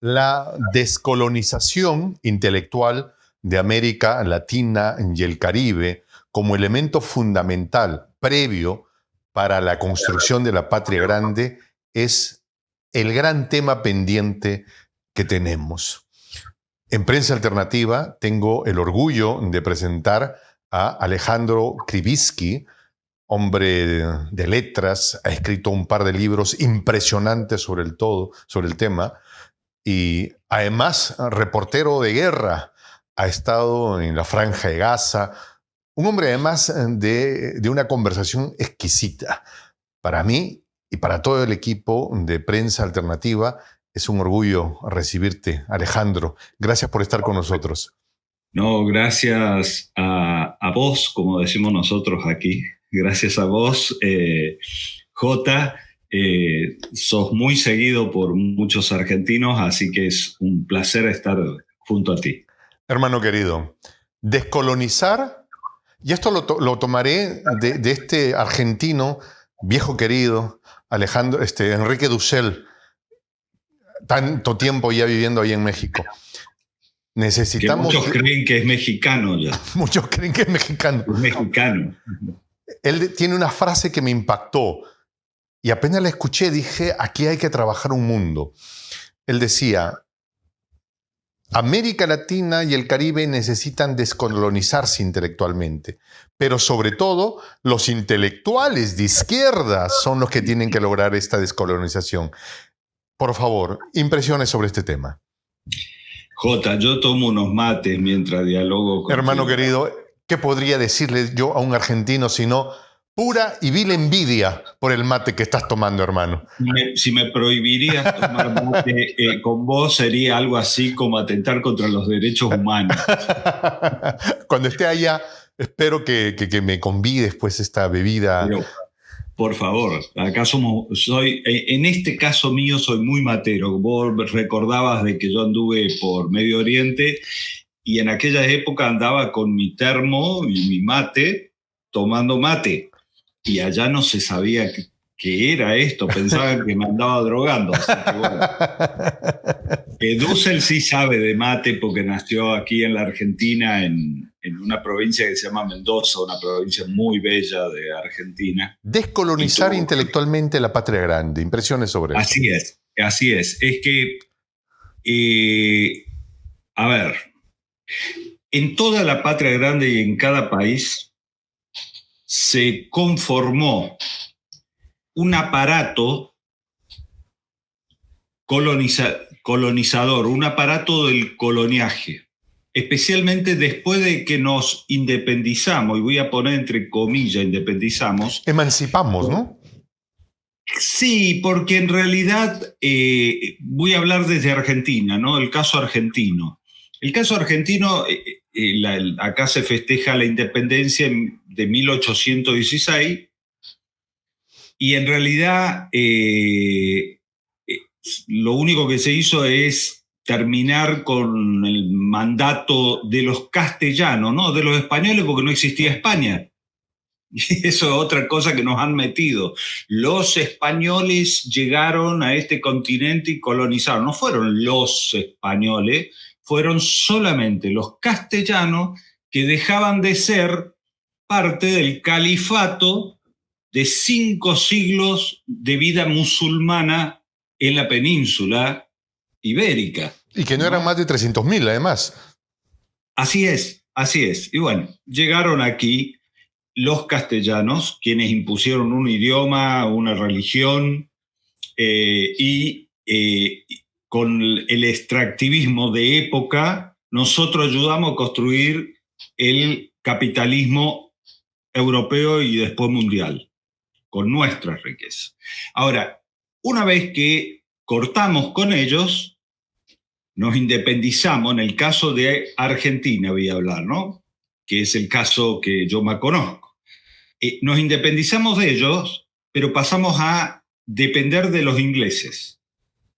La descolonización intelectual de América Latina y el Caribe como elemento fundamental previo para la construcción de la patria grande es el gran tema pendiente que tenemos. En Prensa Alternativa tengo el orgullo de presentar a Alejandro Krivitsky, hombre de letras, ha escrito un par de libros impresionantes sobre el tema, y además reportero de guerra, ha estado en la Franja de Gaza, un hombre además de una conversación exquisita. Para mí y para todo el equipo de Prensa Alternativa es un orgullo recibirte, Alejandro. Gracias por estar con nosotros. No, gracias a vos, como decimos nosotros aquí. Gracias a vos, Jota. Sos muy seguido por muchos argentinos, así que es un placer estar junto a ti. Hermano querido, descolonizar, y esto lo tomaré de este argentino viejo querido, Enrique Dussel, tanto tiempo ya viviendo ahí en México. Necesitamos... Que muchos creen que es mexicano ya. Muchos creen que es mexicano. Es mexicano. Él tiene una frase que me impactó y apenas la escuché dije, aquí hay que trabajar un mundo. Él decía, América Latina y el Caribe necesitan descolonizarse intelectualmente, pero sobre todo los intelectuales de izquierda son los que tienen que lograr esta descolonización. Por favor, impresiones sobre este tema. Jota, yo tomo unos mates mientras dialogo contigo. Hermano querido, ¿qué podría decirle yo a un argentino sino pura y vil envidia por el mate que estás tomando, hermano? Si me prohibirías tomar mate con vos, sería algo así como atentar contra los derechos humanos. Cuando esté allá, espero que me convides pues esta bebida. Pero, por favor, acá en este caso mío soy muy matero. Vos recordabas de que yo anduve por Medio Oriente y en aquella época andaba con mi termo y mi mate, tomando mate. Y allá no se sabía qué era esto, pensaban que me andaba drogando. Así que bueno. Dussel sí sabe de mate porque nació aquí en la Argentina, en una provincia que se llama Mendoza, una provincia muy bella de Argentina. Descolonizar intelectualmente la patria grande. Impresiones sobre eso. Así es. Es que, a ver, en toda la patria grande y en cada país se conformó un aparato colonizador, un aparato del coloniaje, especialmente después de que nos independizamos, y voy a poner entre comillas independizamos. Emancipamos, ¿no? Sí, porque en realidad voy a hablar desde Argentina, ¿no? El caso argentino. El caso argentino, acá se festeja la independencia de 1816 y en realidad lo único que se hizo es terminar con el mandato de los castellanos, no de los españoles, porque no existía España. Y eso es otra cosa que nos han metido. Los españoles llegaron a este continente y colonizaron. No fueron los españoles, fueron solamente los castellanos que dejaban de ser parte del califato de 5 siglos de vida musulmana en la península ibérica. Y que no eran más de 300.000, además. Así es. Y bueno, llegaron aquí los castellanos, quienes impusieron un idioma, una religión, y con el extractivismo de época, nosotros ayudamos a construir el capitalismo europeo y después mundial, con nuestras riquezas. Ahora, una vez que cortamos con ellos, nos independizamos. En el caso de Argentina voy a hablar, ¿no? Que es el caso que yo más conozco. Nos independizamos de ellos, pero pasamos a depender de los ingleses,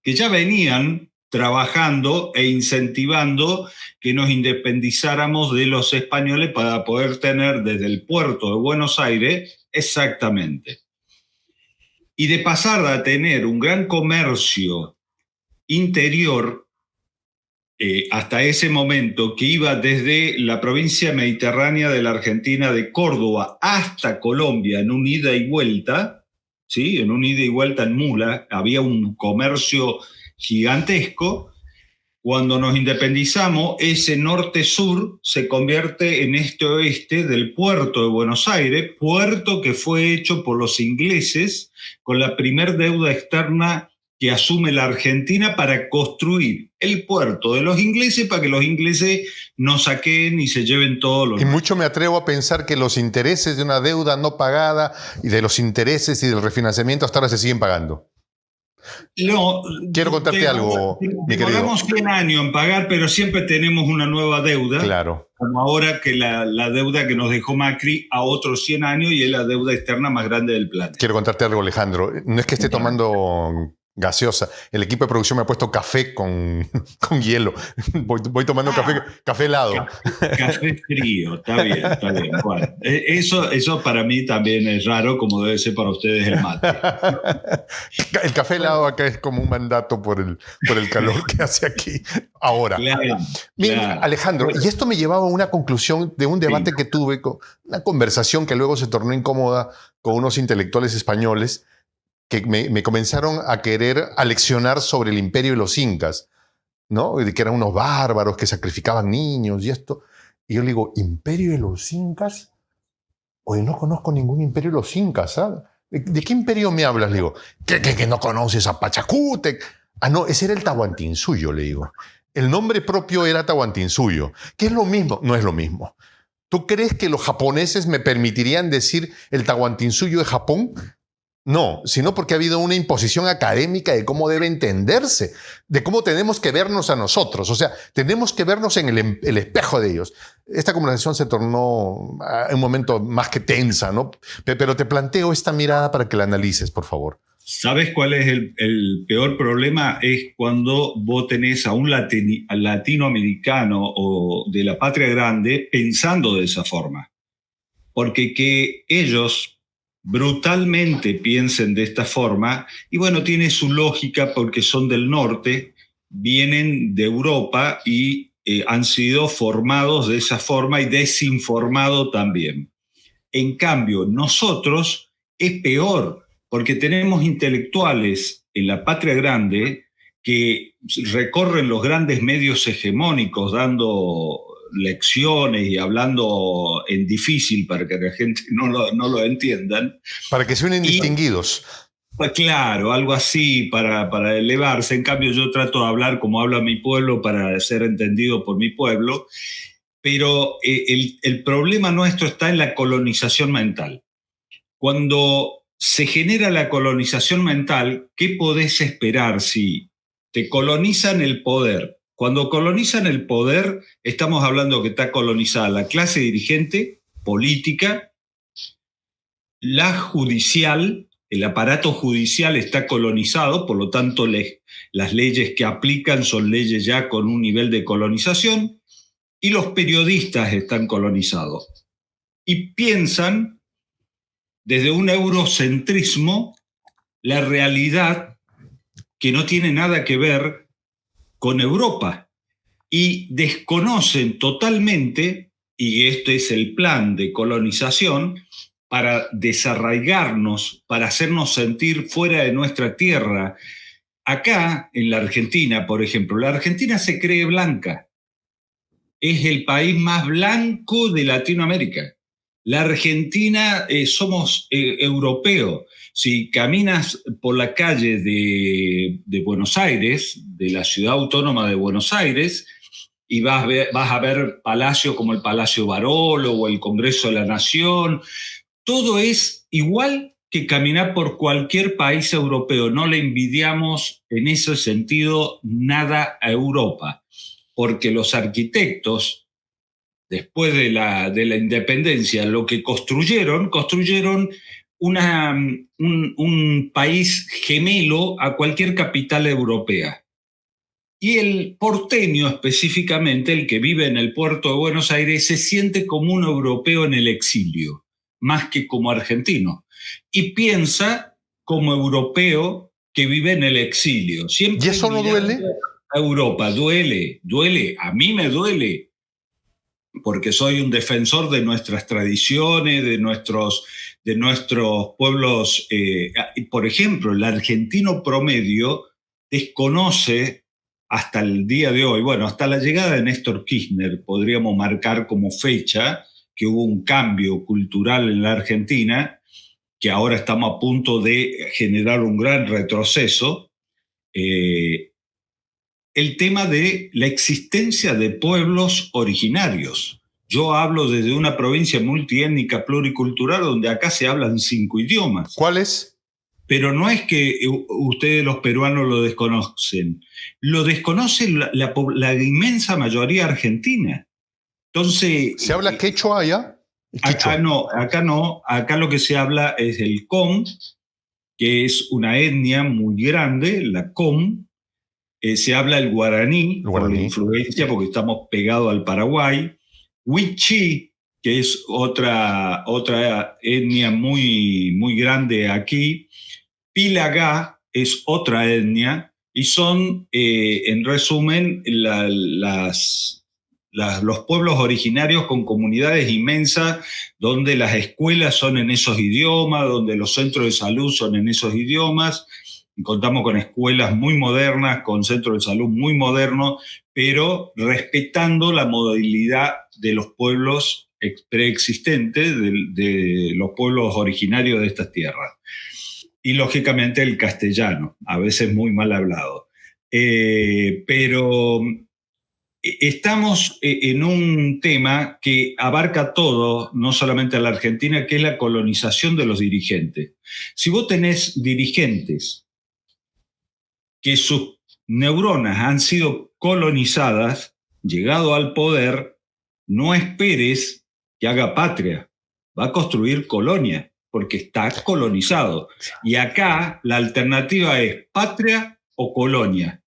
que ya venían trabajando e incentivando que nos independizáramos de los españoles para poder tener desde el puerto de Buenos Aires exactamente. Y de pasar a tener un gran comercio interior, hasta ese momento, que iba desde la provincia mediterránea de la Argentina, de Córdoba, hasta Colombia, en un ida y vuelta, ¿sí? En un ida y vuelta en mula, había un comercio gigantesco. Cuando nos independizamos, ese norte-sur se convierte en este-oeste del puerto de Buenos Aires, puerto que fue hecho por los ingleses con la primer deuda externa que asume la Argentina para construir el puerto de los ingleses para que los ingleses no saquen y se lleven todo lo Y mucho me atrevo a pensar que los intereses de una deuda no pagada y de los intereses y del refinanciamiento hasta ahora se siguen pagando. No, quiero contarte algo, mi querido. Demoramos 100 años en pagar, pero siempre tenemos una nueva deuda. Claro. Como ahora que la deuda que nos dejó Macri a otros 100 años y es la deuda externa más grande del planeta. Quiero contarte algo, Alejandro. No es que esté tomando gaseosa. El equipo de producción me ha puesto café con hielo. Voy tomando café helado. Café frío, está bien, está bien. Bueno, eso para mí también es raro, como debe ser para ustedes el mate. El café helado acá es como un mandato por el calor que hace aquí ahora. Claro, Mira, Alejandro, y esto me llevaba a una conclusión de un debate que tuve, una conversación que luego se tornó incómoda con unos intelectuales españoles que me comenzaron a querer aleccionar sobre el imperio de los incas, ¿no? De que eran unos bárbaros que sacrificaban niños y esto. Y yo le digo, ¿imperio de los incas? Oye, no conozco ningún imperio de los incas, ¿sabes? ¿De qué imperio me hablas? Le digo, ¿que no conoces a Pachacútec? Ah, no, ese era el Tahuantinsuyo, le digo. El nombre propio era Tahuantinsuyo. ¿Qué es lo mismo? No es lo mismo. ¿Tú crees que los japoneses me permitirían decir el Tahuantinsuyo de Japón? No, sino porque ha habido una imposición académica de cómo debe entenderse, de cómo tenemos que vernos a nosotros. O sea, tenemos que vernos en el espejo de ellos. Esta conversación se tornó en un momento más que tensa, ¿no? Pero te planteo esta mirada para que la analices, por favor. ¿Sabes cuál es el peor problema? Es cuando vos tenés a un latinoamericano o de la patria grande pensando de esa forma. Porque que ellos brutalmente piensen de esta forma, y bueno, tiene su lógica porque son del norte, vienen de Europa y han sido formados de esa forma y desinformados también. En cambio, nosotros es peor, porque tenemos intelectuales en la patria grande que recorren los grandes medios hegemónicos dando lecciones y hablando en difícil para que la gente no lo entiendan. Para que suenen distinguidos. Pues claro, algo así para elevarse. En cambio, yo trato de hablar como habla mi pueblo para ser entendido por mi pueblo. Pero el problema nuestro está en la colonización mental. Cuando se genera la colonización mental, ¿qué podés esperar si te colonizan el poder? Cuando colonizan el poder, estamos hablando que está colonizada la clase dirigente, política, la judicial, el aparato judicial está colonizado, por lo tanto las leyes que aplican son leyes ya con un nivel de colonización, y los periodistas están colonizados. Y piensan desde un eurocentrismo la realidad que no tiene nada que ver con Europa y desconocen totalmente, y este es el plan de colonización, para desarraigarnos, para hacernos sentir fuera de nuestra tierra. Acá, en la Argentina, por ejemplo, la Argentina se cree blanca. Es el país más blanco de Latinoamérica. La Argentina somos europeos. Si caminas por la calle de Buenos Aires, de la ciudad autónoma de Buenos Aires, y vas a ver palacios como el Palacio Barolo o el Congreso de la Nación, todo es igual que caminar por cualquier país europeo. No le envidiamos en ese sentido nada a Europa, porque los arquitectos, después de la independencia, lo que construyeron un país gemelo a cualquier capital europea. Y el porteño específicamente, el que vive en el puerto de Buenos Aires, se siente como un europeo en el exilio, más que como argentino. Y piensa como europeo que vive en el exilio. ¿Y eso no duele? a Europa. Duele, a mí me duele, porque soy un defensor de nuestras tradiciones, de nuestros pueblos. Por ejemplo, el argentino promedio desconoce hasta el día de hoy, bueno, hasta la llegada de Néstor Kirchner, podríamos marcar como fecha que hubo un cambio cultural en la Argentina, que ahora estamos a punto de generar un gran retroceso. El tema de la existencia de pueblos originarios. Yo hablo desde una provincia multiétnica pluricultural donde acá se hablan 5 idiomas. ¿Cuáles? Pero no es que ustedes los peruanos lo desconocen, lo desconoce la inmensa mayoría argentina. Entonces, ¿Se habla quechua allá? Acá no, acá lo que se habla es el com, que es una etnia muy grande, la com. Se habla el guaraní, por la influencia, porque estamos pegados al Paraguay. Wichí, que es otra etnia muy, muy grande aquí. Pilagá es otra etnia, y son, en resumen, los pueblos originarios con comunidades inmensas, donde las escuelas son en esos idiomas, donde los centros de salud son en esos idiomas. Contamos con escuelas muy modernas, con centros de salud muy modernos, pero respetando la modalidad de los pueblos preexistentes, de los pueblos originarios de estas tierras. Y lógicamente el castellano, a veces muy mal hablado. Pero estamos en un tema que abarca todo, no solamente a la Argentina, que es la colonización de los dirigentes. Si vos tenés dirigentes que sus neuronas han sido colonizadas, llegado al poder, no esperes que haga patria, va a construir colonia, porque está colonizado. Y acá la alternativa es patria o colonia.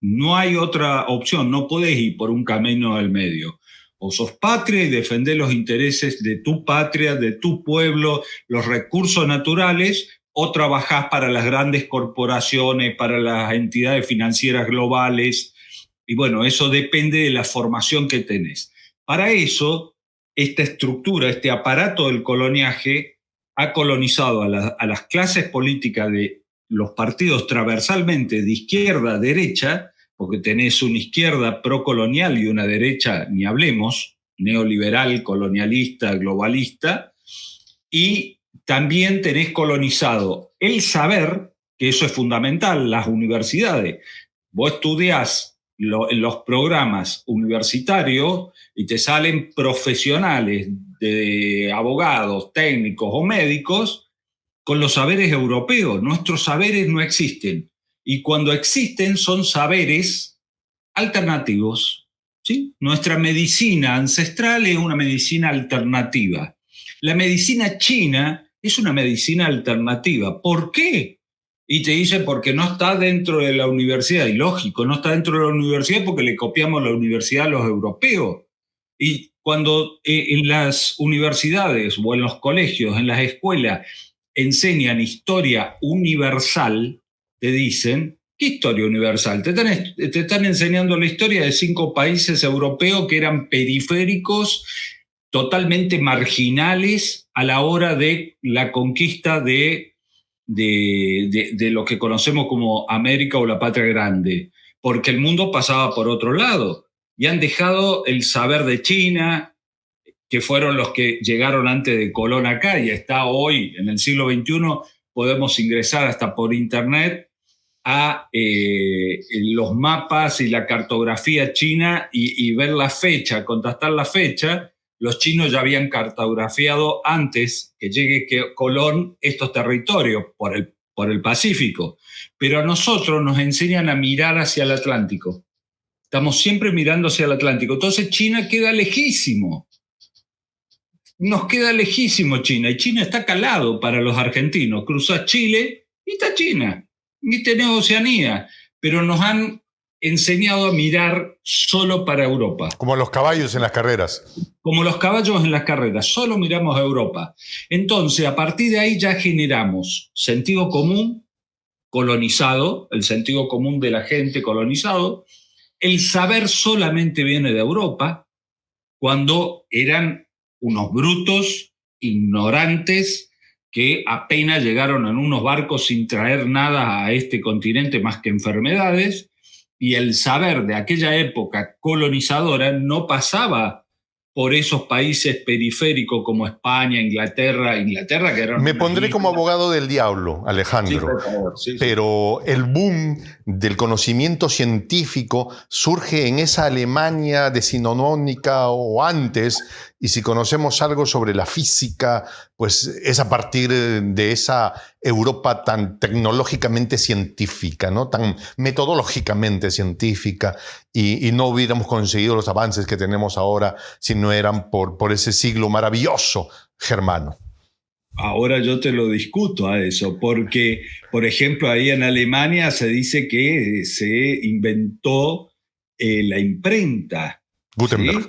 No hay otra opción, no podés ir por un camino al medio. O sos patria y defendés los intereses de tu patria, de tu pueblo, los recursos naturales, o trabajás para las grandes corporaciones, para las entidades financieras globales. Y bueno, eso depende de la formación que tenés. Para eso, esta estructura, este aparato del coloniaje, ha colonizado a las clases políticas de los partidos transversalmente de izquierda a derecha, porque tenés una izquierda procolonial y una derecha, ni hablemos, neoliberal, colonialista, globalista, y también tenés colonizado el saber, que eso es fundamental, las universidades. Vos estudiás en los programas universitarios y te salen profesionales de abogados, técnicos o médicos con los saberes europeos. Nuestros saberes no existen. Y cuando existen son saberes alternativos, ¿sí? Nuestra medicina ancestral es una medicina alternativa. La medicina china es una medicina alternativa. ¿Por qué? Y te dicen porque no está dentro de la universidad. Y lógico, no está dentro de la universidad porque le copiamos la universidad a los europeos. Y cuando en las universidades o en los colegios, en las escuelas, enseñan historia universal, te dicen, ¿qué historia universal? Te están enseñando la historia de 5 países europeos que eran periféricos, totalmente marginales a la hora de la conquista de lo que conocemos como América o la patria grande, porque el mundo pasaba por otro lado y han dejado el saber de China, que fueron los que llegaron antes de Colón acá, y está hoy, en el siglo XXI, podemos ingresar hasta por internet a los mapas y la cartografía china y ver la fecha, contrastar la fecha. Los chinos ya habían cartografiado antes que llegue Colón estos territorios por el Pacífico, pero a nosotros nos enseñan a mirar hacia el Atlántico. Estamos siempre mirando hacia el Atlántico. Entonces China queda lejísimo. Nos queda lejísimo China, y China está calado para los argentinos. Cruzás Chile y está China, y tenés Oceanía, pero nos han enseñado a mirar solo para Europa. Como los caballos en las carreras. Como los caballos en las carreras, solo miramos a Europa. Entonces, a partir de ahí ya generamos sentido común, colonizado, el sentido común de la gente colonizado. El saber solamente viene de Europa, cuando eran unos brutos, ignorantes, que apenas llegaron en unos barcos sin traer nada a este continente más que enfermedades, y el saber de aquella época colonizadora no pasaba por esos países periféricos como España, Inglaterra, que eran... Me pondré como abogado del diablo, Alejandro. Sí, por favor, sí. Pero el boom del conocimiento científico surge en esa Alemania decimonónica o antes, y si conocemos algo sobre la física, pues es a partir de esa Europa tan tecnológicamente científica, ¿no? Tan metodológicamente científica, y no hubiéramos conseguido los avances que tenemos ahora si no eran por ese siglo maravilloso germano. Ahora yo te lo discuto a eso, porque, por ejemplo, ahí en Alemania se dice que se inventó la imprenta. Gutenberg.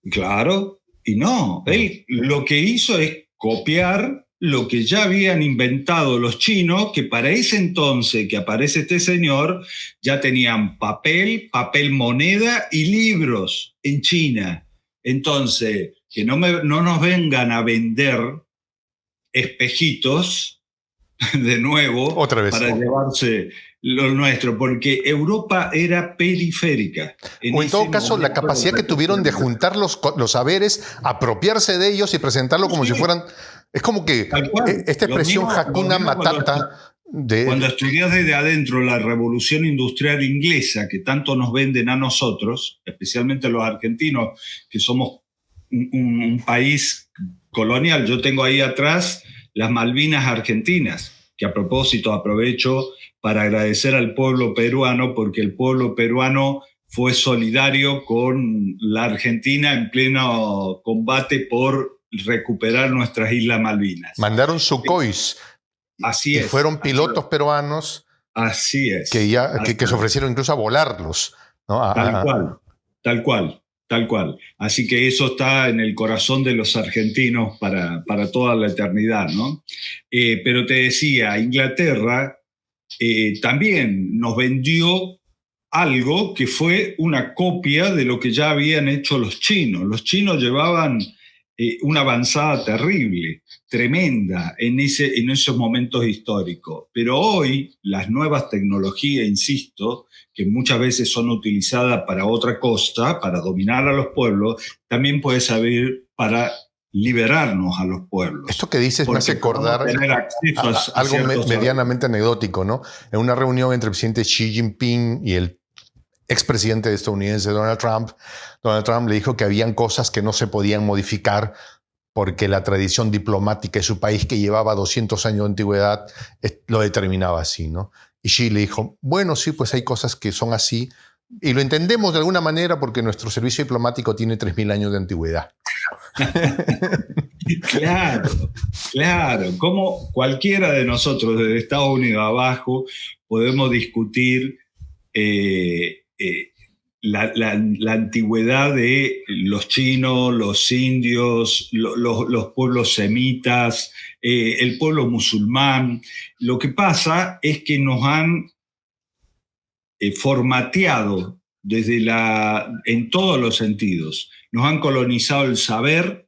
¿Sí? Claro, y no, él lo que hizo es copiar lo que ya habían inventado los chinos, que para ese entonces que aparece este señor, ya tenían papel moneda y libros en China. Entonces, que no nos vengan a vender espejitos de nuevo otra vez para llevarse lo nuestro, porque Europa era periférica. O en todo caso, la capacidad que tuvieron de juntar los saberes, apropiarse de ellos y presentarlo como si fueran... Es como que esta expresión Hakuna Matata... Cuando estudias desde adentro la revolución industrial inglesa, que tanto nos venden a nosotros, especialmente los argentinos, que somos un país colonial. Yo tengo ahí atrás las Malvinas argentinas, que a propósito aprovecho para agradecer al pueblo peruano, porque el pueblo peruano fue solidario con la Argentina en pleno combate por recuperar nuestras Islas Malvinas. Mandaron Sukhois. Así es. Y fueron pilotos peruanos. Así es. Que se ofrecieron incluso a volarlos, ¿no? Tal cual. Así que eso está en el corazón de los argentinos para toda la eternidad, ¿no? Pero te decía, Inglaterra también nos vendió algo que fue una copia de lo que ya habían hecho los chinos. Los chinos llevaban una avanzada terrible, tremenda en esos momentos históricos. Pero hoy las nuevas tecnologías, insisto, que muchas veces son utilizadas para otra cosa, para dominar a los pueblos, también puede servir para liberarnos a los pueblos. Esto que dices me hace acordar algo medianamente anecdótico, ¿no? En una reunión entre el presidente Xi Jinping y el expresidente estadounidense Donald Trump le dijo que habían cosas que no se podían modificar porque la tradición diplomática de su país, que llevaba 200 años de antigüedad, lo determinaba así, ¿no? Y Xi le dijo, bueno, sí, pues hay cosas que son así, y lo entendemos de alguna manera porque nuestro servicio diplomático tiene 3.000 años de antigüedad. Claro. Como cualquiera de nosotros, desde Estados Unidos abajo, podemos discutir la antigüedad de los chinos, los indios, los pueblos semitas, el pueblo musulmán. Lo que pasa es que nos han formateado en todos los sentidos. Nos han colonizado el saber,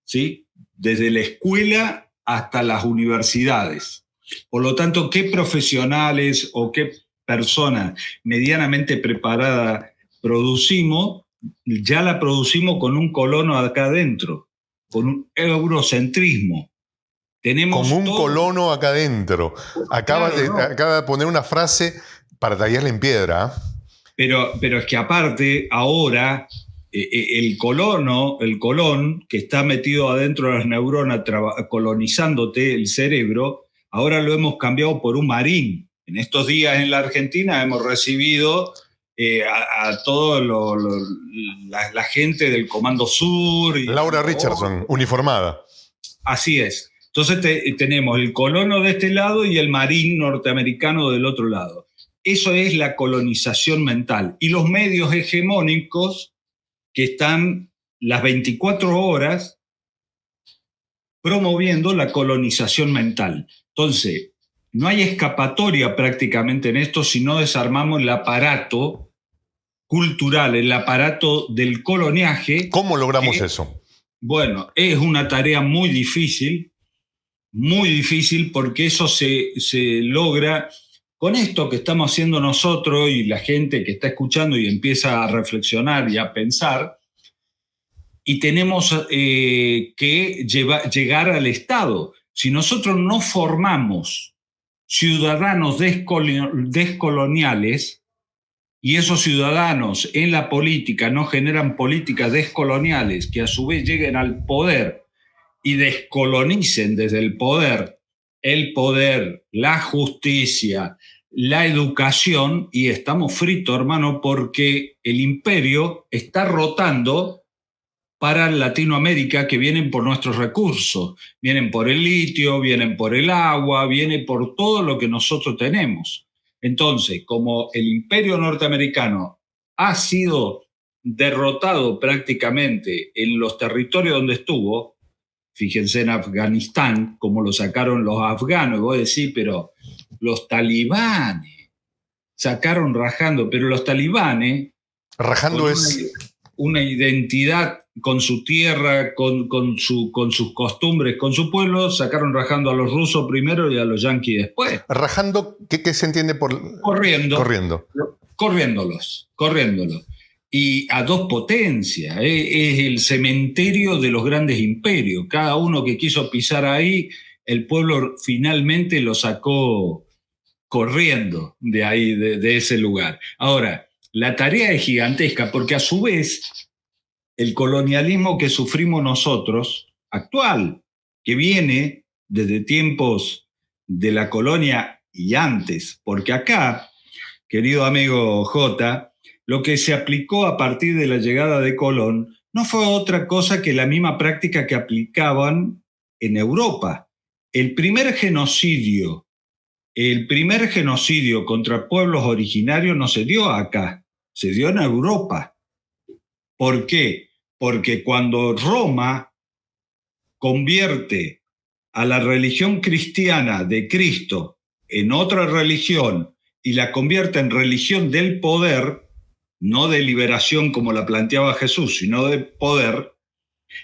¿sí? Desde la escuela hasta las universidades. Por lo tanto, ¿qué profesionales o qué persona medianamente preparada producimos? Ya la producimos con un colono acá adentro, con un eurocentrismo. Tenemos con un colono acá adentro. Acaba de poner una frase para tallarle en piedra. Pero es que aparte, ahora, el colón que está metido adentro de las neuronas, colonizándote el cerebro, ahora lo hemos cambiado por un marín. En estos días en la Argentina hemos recibido a toda la gente del Comando Sur. Laura Richardson, uniformada. Así es. Entonces tenemos el colono de este lado y el marín norteamericano del otro lado. Eso es la colonización mental. Y los medios hegemónicos que están las 24 horas promoviendo la colonización mental. Entonces, no hay escapatoria prácticamente en esto si no desarmamos el aparato cultural, el aparato del coloniaje. ¿Cómo logramos eso? Bueno, es una tarea muy difícil porque eso se logra con esto que estamos haciendo nosotros y la gente que está escuchando y empieza a reflexionar y a pensar, y tenemos que llegar al Estado. Si nosotros no formamos ciudadanos descoloniales, y esos ciudadanos en la política no generan políticas descoloniales que a su vez lleguen al poder y descolonicen desde el poder, la justicia, la educación, y estamos fritos, hermano, porque el imperio está rotando para Latinoamérica, que vienen por nuestros recursos, vienen por el litio, vienen por el agua, vienen por todo lo que nosotros tenemos. Entonces, como el imperio norteamericano ha sido derrotado prácticamente en los territorios donde estuvo, fíjense en Afganistán, como lo sacaron los afganos, y vos decís, pero los talibanes sacaron rajando, pero los talibanes... Rajando es... una identidad con su tierra, con sus costumbres, con su pueblo, sacaron rajando a los rusos primero y a los yanquis después. ¿Rajando qué se entiende por...? Corriendo. Corriéndolos. Y a dos potencias. Es el cementerio de los grandes imperios. Cada uno que quiso pisar ahí, el pueblo finalmente lo sacó corriendo de ahí, de ese lugar. Ahora, la tarea es gigantesca porque a su vez el colonialismo que sufrimos nosotros, actual, que viene desde tiempos de la colonia y antes, porque acá, querido amigo J, lo que se aplicó a partir de la llegada de Colón no fue otra cosa que la misma práctica que aplicaban en Europa. El primer genocidio contra pueblos originarios no se dio acá, se dio en Europa. ¿Por qué? Porque cuando Roma convierte a la religión cristiana de Cristo en otra religión y la convierte en religión del poder, no de liberación como la planteaba Jesús, sino de poder,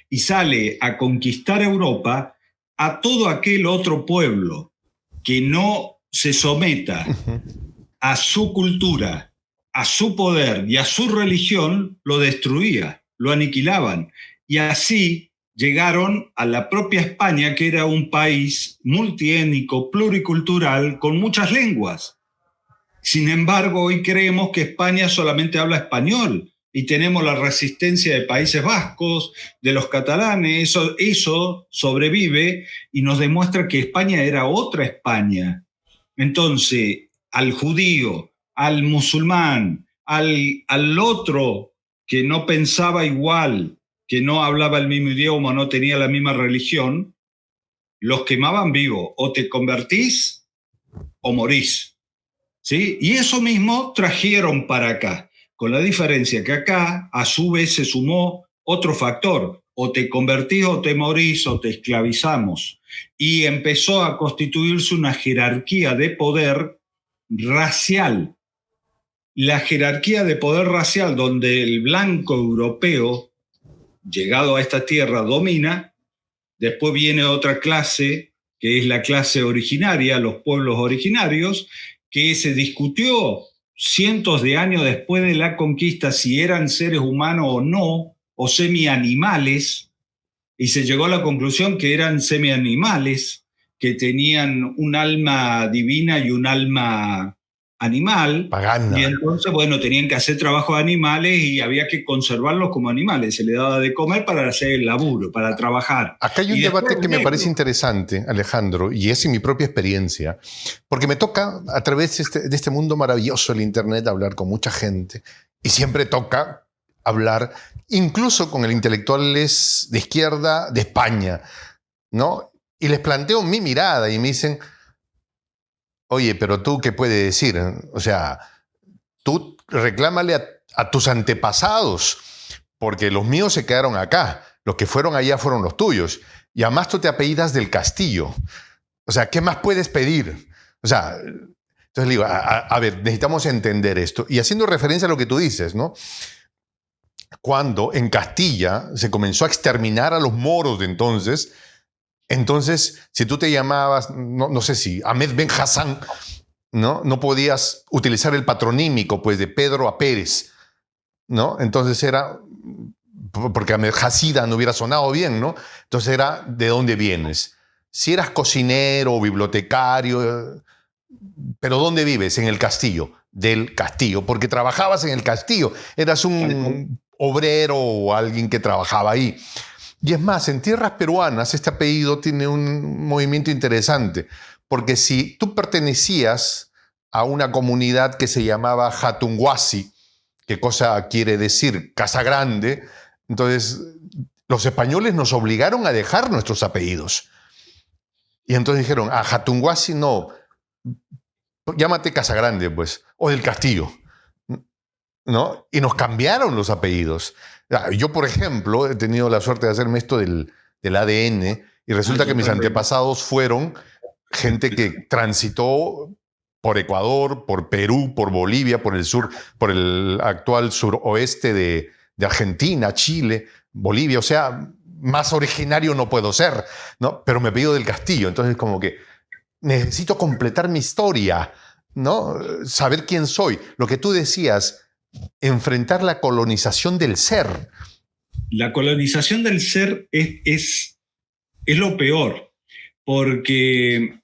y sale a conquistar Europa, a todo aquel otro pueblo que no se someta a su cultura, a su poder y a su religión, lo destruía, lo aniquilaban. Y así llegaron a la propia España, que era un país multiétnico, pluricultural, con muchas lenguas. Sin embargo, hoy creemos que España solamente habla español y tenemos la resistencia de Países Vascos, de los catalanes. Eso sobrevive y nos demuestra que España era otra España. Entonces, al judío, al musulmán, al otro que no pensaba igual, que no hablaba el mismo idioma, no tenía la misma religión, los quemaban vivos. O te convertís o morís. ¿Sí? Y eso mismo trajeron para acá, con la diferencia que acá a su vez se sumó otro factor: o te convertís o te morís o te esclavizamos. Y empezó a constituirse una jerarquía de poder racial. La jerarquía de poder racial donde el blanco europeo, llegado a esta tierra, domina. Después viene otra clase, que es la clase originaria, los pueblos originarios, que se discutió cientos de años después de la conquista si eran seres humanos o no, o semianimales, y se llegó a la conclusión que eran semianimales, que tenían un alma divina y un alma animal. Pagana. Y entonces, bueno, tenían que hacer trabajo de animales y había que conservarlos como animales. Se les daba de comer para hacer el laburo, para trabajar. Acá hay un debate que me parece interesante, Alejandro, y es en mi propia experiencia, porque me toca a través de este mundo maravilloso del Internet hablar con mucha gente, y siempre toca hablar incluso con intelectuales de izquierda de España, ¿no? Y les planteo mi mirada y me dicen: oye, pero tú, ¿qué puedes decir? O sea, tú reclámale a tus antepasados, porque los míos se quedaron acá, los que fueron allá fueron los tuyos, y además tú te apellidas del Castillo. O sea, ¿qué más puedes pedir? O sea, entonces le digo, a ver, necesitamos entender esto. Y haciendo referencia a lo que tú dices, ¿no? Cuando en Castilla se comenzó a exterminar a los moros de entonces, si tú te llamabas, no sé si Ahmed Ben Hassan, no podías utilizar el patronímico, pues, de Pedro a Pérez, ¿no? Entonces era, porque Ahmed Hasida no hubiera sonado bien, ¿no? Entonces era, ¿de dónde vienes? Si eras cocinero o bibliotecario, ¿pero dónde vives? En el castillo. Del castillo, porque trabajabas en el castillo, eras un obrero o alguien que trabajaba ahí. Y es más, en tierras peruanas este apellido tiene un movimiento interesante, porque si tú pertenecías a una comunidad que se llamaba Hatunguasi, ¿qué cosa quiere decir? Casa Grande, entonces los españoles nos obligaron a dejar nuestros apellidos. Y entonces dijeron, a Hatunguasi no, llámate Casa Grande, pues, o del Castillo, ¿no? Y nos cambiaron los apellidos. Yo, por ejemplo, he tenido la suerte de hacerme esto del ADN y resulta que mis antepasados fueron gente que transitó por Ecuador, por Perú, por Bolivia, por el sur, por el actual suroeste de Argentina, Chile, Bolivia. O sea, más originario no puedo ser, ¿no? Pero me apellido del Castillo. Entonces, como que necesito completar mi historia, ¿no? Saber quién soy. Lo que tú decías, enfrentar la colonización del ser. La colonización del ser es lo peor, porque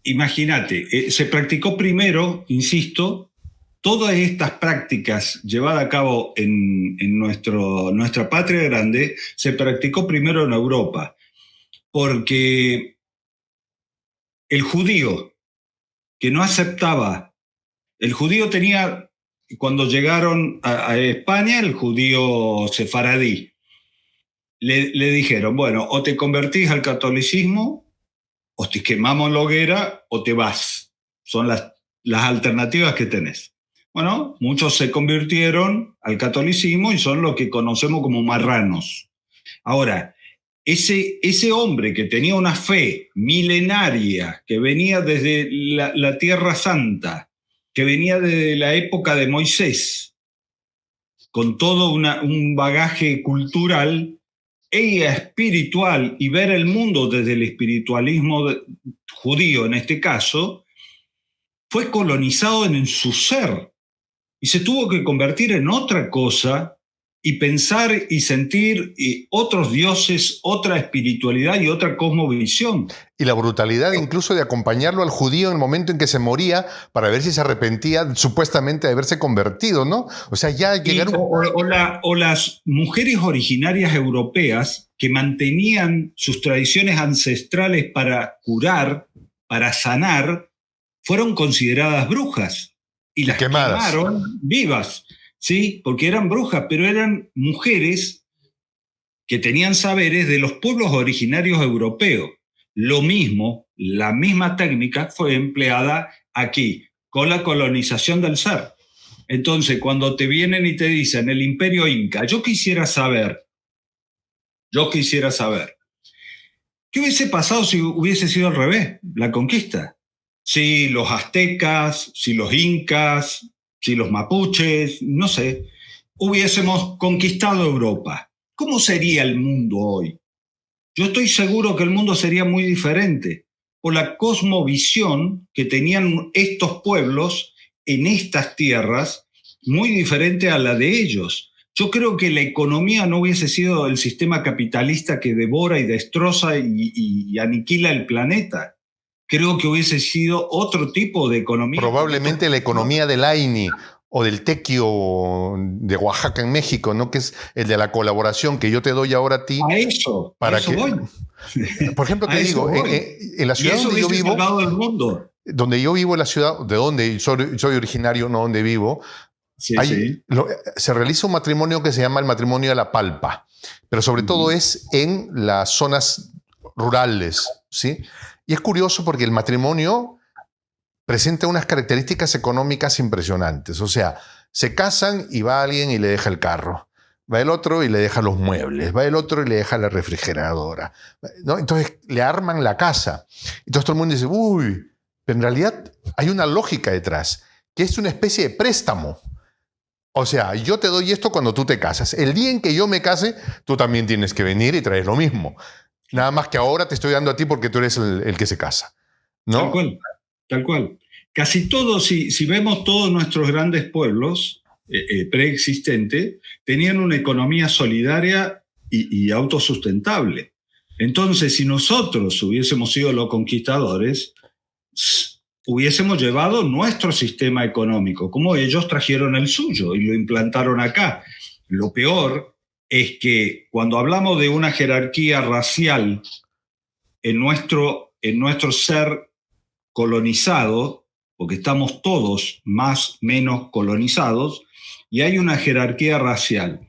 imagínate, se practicó primero, insisto, todas estas prácticas llevadas a cabo en nuestra patria grande, se practicó primero en Europa, porque el judío que no aceptaba, el judío tenía, cuando llegaron a España, el judío sefaradí, le dijeron, bueno, o te convertís al catolicismo, o te quemamos en la hoguera, o te vas. Son las alternativas que tenés. Bueno, muchos se convirtieron al catolicismo y son lo que conocemos como marranos. Ahora, ese hombre que tenía una fe milenaria, que venía desde la Tierra Santa, que venía desde la época de Moisés, con todo un bagaje cultural y espiritual, y ver el mundo desde el espiritualismo judío en este caso, fue colonizado en su ser y se tuvo que convertir en otra cosa y pensar y sentir otros dioses, otra espiritualidad y otra cosmovisión. Y la brutalidad incluso de acompañarlo al judío en el momento en que se moría para ver si se arrepentía supuestamente de haberse convertido, ¿no? O sea, ya llegaron... O las mujeres originarias europeas que mantenían sus tradiciones ancestrales para curar, para sanar, fueron consideradas brujas y las quemaron vivas. Sí, porque eran brujas, pero eran mujeres que tenían saberes de los pueblos originarios europeos. Lo mismo, la misma técnica fue empleada aquí, con la colonización del ser. Entonces, cuando te vienen y te dicen el Imperio Inca, yo quisiera saber, ¿qué hubiese pasado si hubiese sido al revés, la conquista? Si los aztecas, si los incas, si los mapuches, no sé, hubiésemos conquistado Europa, ¿cómo sería el mundo hoy? Yo estoy seguro que el mundo sería muy diferente por la cosmovisión que tenían estos pueblos en estas tierras, muy diferente a la de ellos. Yo creo que la economía no hubiese sido el sistema capitalista que devora y destroza y aniquila el planeta. Creo que hubiese sido otro tipo de economía. Probablemente la economía del AINI o del tequio de Oaxaca en México, ¿no? Que es el de la colaboración que yo te doy ahora a ti. A eso voy. Por ejemplo, te digo, en la ciudad donde yo vivo, del mundo. Donde yo vivo, en la ciudad de donde soy originario, no donde vivo, se realiza un matrimonio que se llama el matrimonio de la palpa, pero sobre todo es en las zonas rurales, ¿sí? Y es curioso porque el matrimonio presenta unas características económicas impresionantes. O sea, se casan y va alguien y le deja el carro. Va el otro y le deja los muebles. Va el otro y le deja la refrigeradora, ¿no? Entonces le arman la casa. Entonces todo el mundo dice, uy, pero en realidad hay una lógica detrás, que es una especie de préstamo. O sea, yo te doy esto cuando tú te casas. El día en que yo me case, tú también tienes que venir y traer lo mismo. Nada más que ahora te estoy dando a ti porque tú eres el que se casa, ¿no? Tal cual, tal cual. Casi todos, si vemos todos nuestros grandes pueblos preexistentes, tenían una economía solidaria y autosustentable. Entonces, si nosotros hubiésemos sido los conquistadores, hubiésemos llevado nuestro sistema económico, como ellos trajeron el suyo y lo implantaron acá. Lo peor es que cuando hablamos de una jerarquía racial en nuestro ser colonizado, porque estamos todos más o menos colonizados, y hay una jerarquía racial.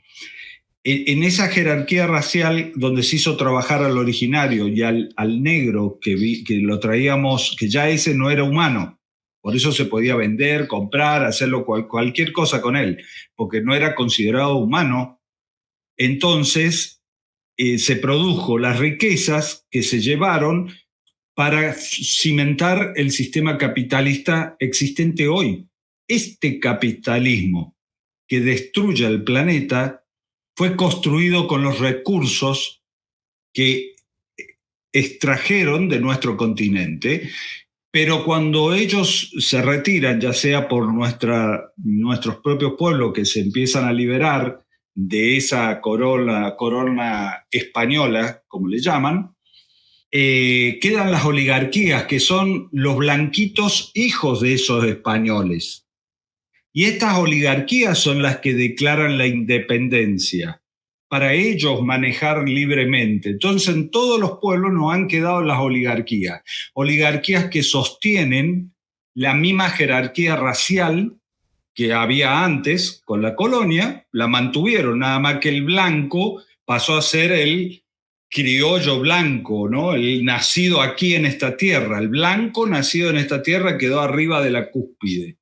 En esa jerarquía racial donde se hizo trabajar al originario y al negro que lo traíamos, que ya ese no era humano, por eso se podía vender, comprar, hacerlo cualquier cosa con él, porque no era considerado humano. Entonces se produjo las riquezas que se llevaron para cimentar el sistema capitalista existente hoy. Este capitalismo que destruye el planeta fue construido con los recursos que extrajeron de nuestro continente, pero cuando ellos se retiran, ya sea por nuestros propios pueblos que se empiezan a liberar de esa corona española, como le llaman, quedan las oligarquías, que son los blanquitos hijos de esos españoles. Y estas oligarquías son las que declaran la independencia, para ellos manejar libremente. Entonces, en todos los pueblos nos han quedado las oligarquías que sostienen la misma jerarquía racial que había antes con la colonia, la mantuvieron, nada más que el blanco pasó a ser el criollo blanco, ¿no? El nacido aquí en esta tierra. El blanco nacido en esta tierra quedó arriba de la cúspide.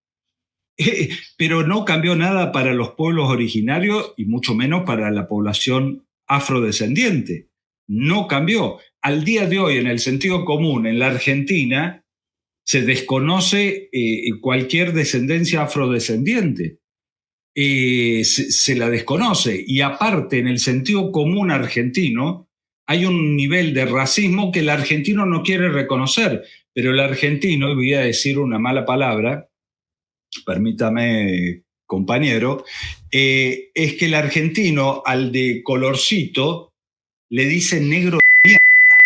Pero no cambió nada para los pueblos originarios y mucho menos para la población afrodescendiente. No cambió. Al día de hoy, en el sentido común, en la Argentina, se desconoce cualquier descendencia afrodescendiente. Se la desconoce. Y aparte, en el sentido común argentino, hay un nivel de racismo que el argentino no quiere reconocer. Pero el argentino, y voy a decir una mala palabra, permítame, compañero, es que el argentino al de colorcito le dice negro de mierda,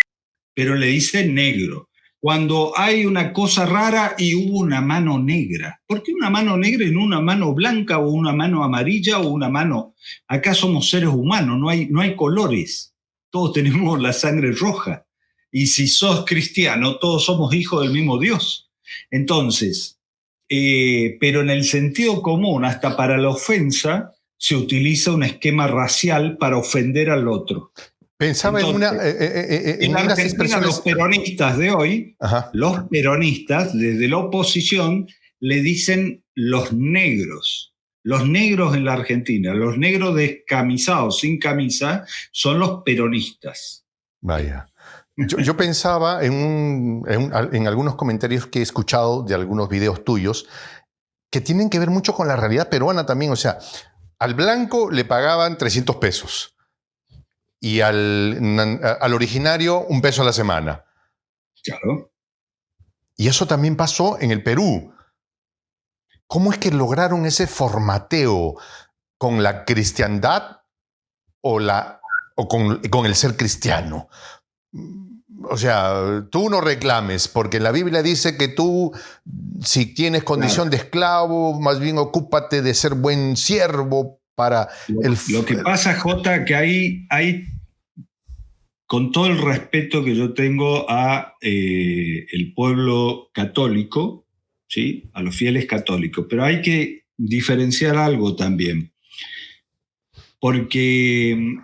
pero le dice negro. Cuando hay una cosa rara y hubo una mano negra. ¿Por qué una mano negra y no una mano blanca o una mano amarilla o una mano? Acá somos seres humanos, no hay colores. Todos tenemos la sangre roja. Y si sos cristiano, todos somos hijos del mismo Dios. Entonces, pero en el sentido común, hasta para la ofensa, se utiliza un esquema racial para ofender al otro. Pensaba en unas expresiones. Los peronistas de hoy, los peronistas desde la oposición le dicen los negros en la Argentina, los negros descamisados, sin camisa, son los peronistas. Vaya. Yo pensaba en algunos comentarios que he escuchado de algunos videos tuyos que tienen que ver mucho con la realidad peruana también. O sea, al blanco le pagaban 300 pesos y al originario $1 a la semana. Claro. Y eso también pasó en el Perú. ¿Cómo es que lograron ese formateo con la cristiandad o con el ser cristiano? O sea, tú no reclames, porque la Biblia dice que tú, si tienes condición de esclavo, más bien ocúpate de ser buen siervo para Lo que pasa, Jota, que hay, con todo el respeto que yo tengo a el pueblo católico, ¿sí? A los fieles católicos, pero hay que diferenciar algo también, porque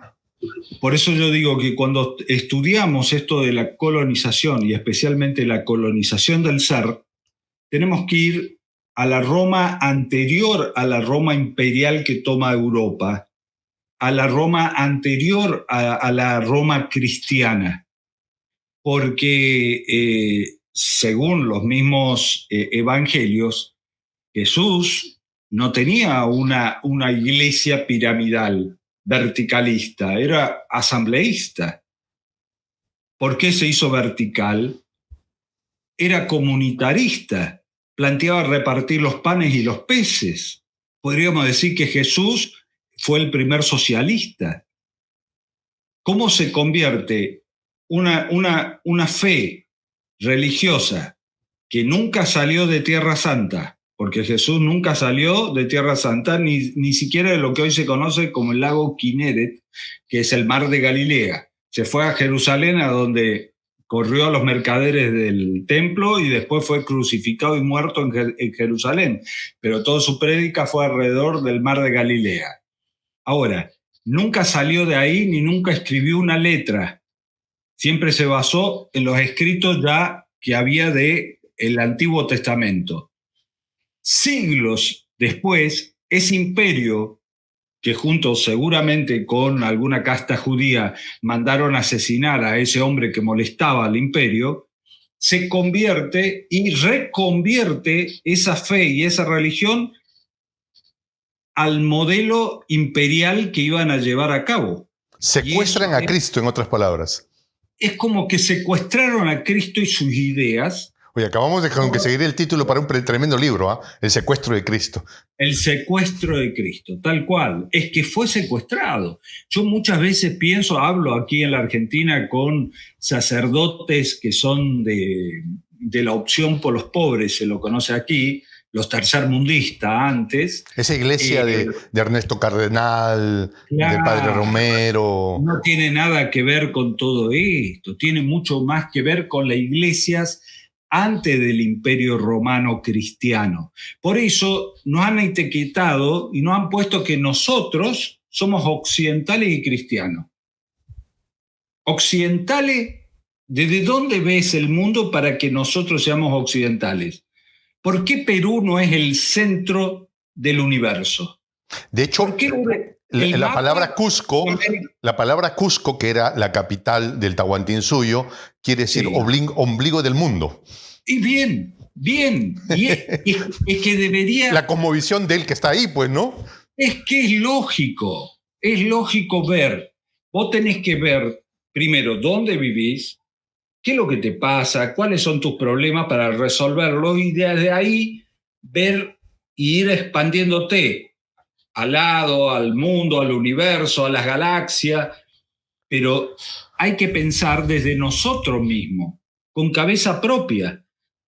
por eso yo digo que cuando estudiamos esto de la colonización y especialmente la colonización del ser, tenemos que ir a la Roma anterior a la Roma imperial que toma Europa, a la Roma anterior a la Roma cristiana, porque según los mismos evangelios, Jesús no tenía una iglesia piramidal, verticalista, era asambleísta. ¿Por qué se hizo vertical? Era comunitarista, planteaba repartir los panes y los peces. Podríamos decir que Jesús fue el primer socialista. ¿Cómo se convierte una fe religiosa que nunca salió de Tierra Santa? Porque Jesús nunca salió de Tierra Santa, ni siquiera de lo que hoy se conoce como el lago Kineret, que es el mar de Galilea. Se fue a Jerusalén, a donde corrió a los mercaderes del templo y después fue crucificado y muerto en Jerusalén. Pero toda su prédica fue alrededor del mar de Galilea. Ahora, nunca salió de ahí ni nunca escribió una letra. Siempre se basó en los escritos ya que había del Antiguo Testamento. Siglos después, ese imperio, que junto seguramente con alguna casta judía mandaron asesinar a ese hombre que molestaba al imperio, se convierte y reconvierte esa fe y esa religión al modelo imperial que iban a llevar a cabo. Secuestran a Cristo, en otras palabras. Es como que secuestraron a Cristo y sus ideas. Oye, acabamos de conseguir el título para un tremendo libro, ¿eh? El secuestro de Cristo. El secuestro de Cristo, tal cual. Es que fue secuestrado. Yo muchas veces hablo aquí en la Argentina con sacerdotes que son de la opción por los pobres, se lo conoce aquí, los tercermundistas antes. Esa iglesia de Ernesto Cardenal, claro, del Padre Romero. No tiene nada que ver con todo esto, tiene mucho más que ver con las iglesias antes del Imperio Romano Cristiano. Por eso nos han etiquetado y nos han puesto que nosotros somos occidentales y cristianos. Occidentales, ¿desde dónde ves el mundo para que nosotros seamos occidentales? ¿Por qué Perú no es el centro del universo? De hecho, la palabra Cusco, que era la capital del Tahuantinsuyo, quiere decir ombligo del mundo. Y bien. Y es que debería... La cosmovisión del que está ahí, pues, ¿no? Es que es lógico ver. Vos tenés que ver primero dónde vivís, qué es lo que te pasa, cuáles son tus problemas para resolverlos y desde ahí ver y ir expandiéndote al lado, al mundo, al universo, a las galaxias, pero hay que pensar desde nosotros mismos, con cabeza propia,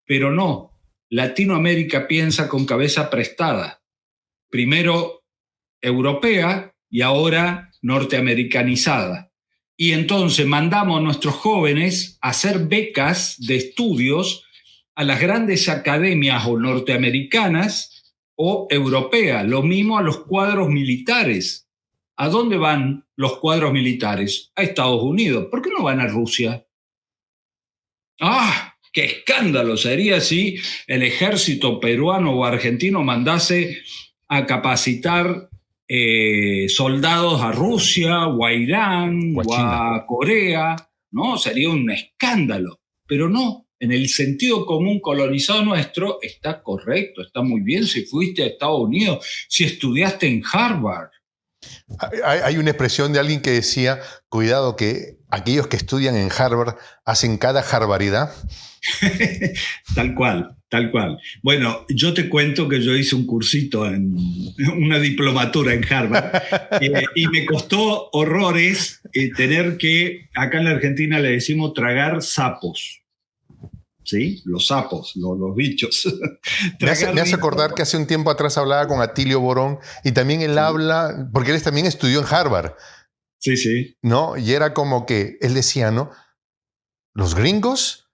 pero no. Latinoamérica piensa con cabeza prestada, primero europea y ahora norteamericanizada. Y entonces mandamos a nuestros jóvenes a hacer becas de estudios a las grandes academias o norteamericanas o europeas, lo mismo a los cuadros militares. ¿A dónde van los cuadros militares? A Estados Unidos. ¿Por qué no van a Rusia? ¡Ah! ¡Qué escándalo sería si el ejército peruano o argentino mandase a capacitar soldados a Rusia o a Irán o a Corea? ¿No? Sería un escándalo. Pero no. En el sentido común colonizado nuestro está correcto, está muy bien si fuiste a Estados Unidos, si estudiaste en Harvard. Hay una expresión de alguien que decía, cuidado que aquellos que estudian en Harvard hacen cada barbaridad. Tal cual. Bueno, yo te cuento que yo hice un cursito en una diplomatura en Harvard y me costó horrores tener que, acá en la Argentina le decimos tragar sapos. ¿Sí? Los sapos, los bichos. Me hace acordar que hace un tiempo atrás hablaba con Atilio Borón y también él habla, porque él también estudió en Harvard. Sí. ¿No? Y era como que él decía, ¿no? Los gringos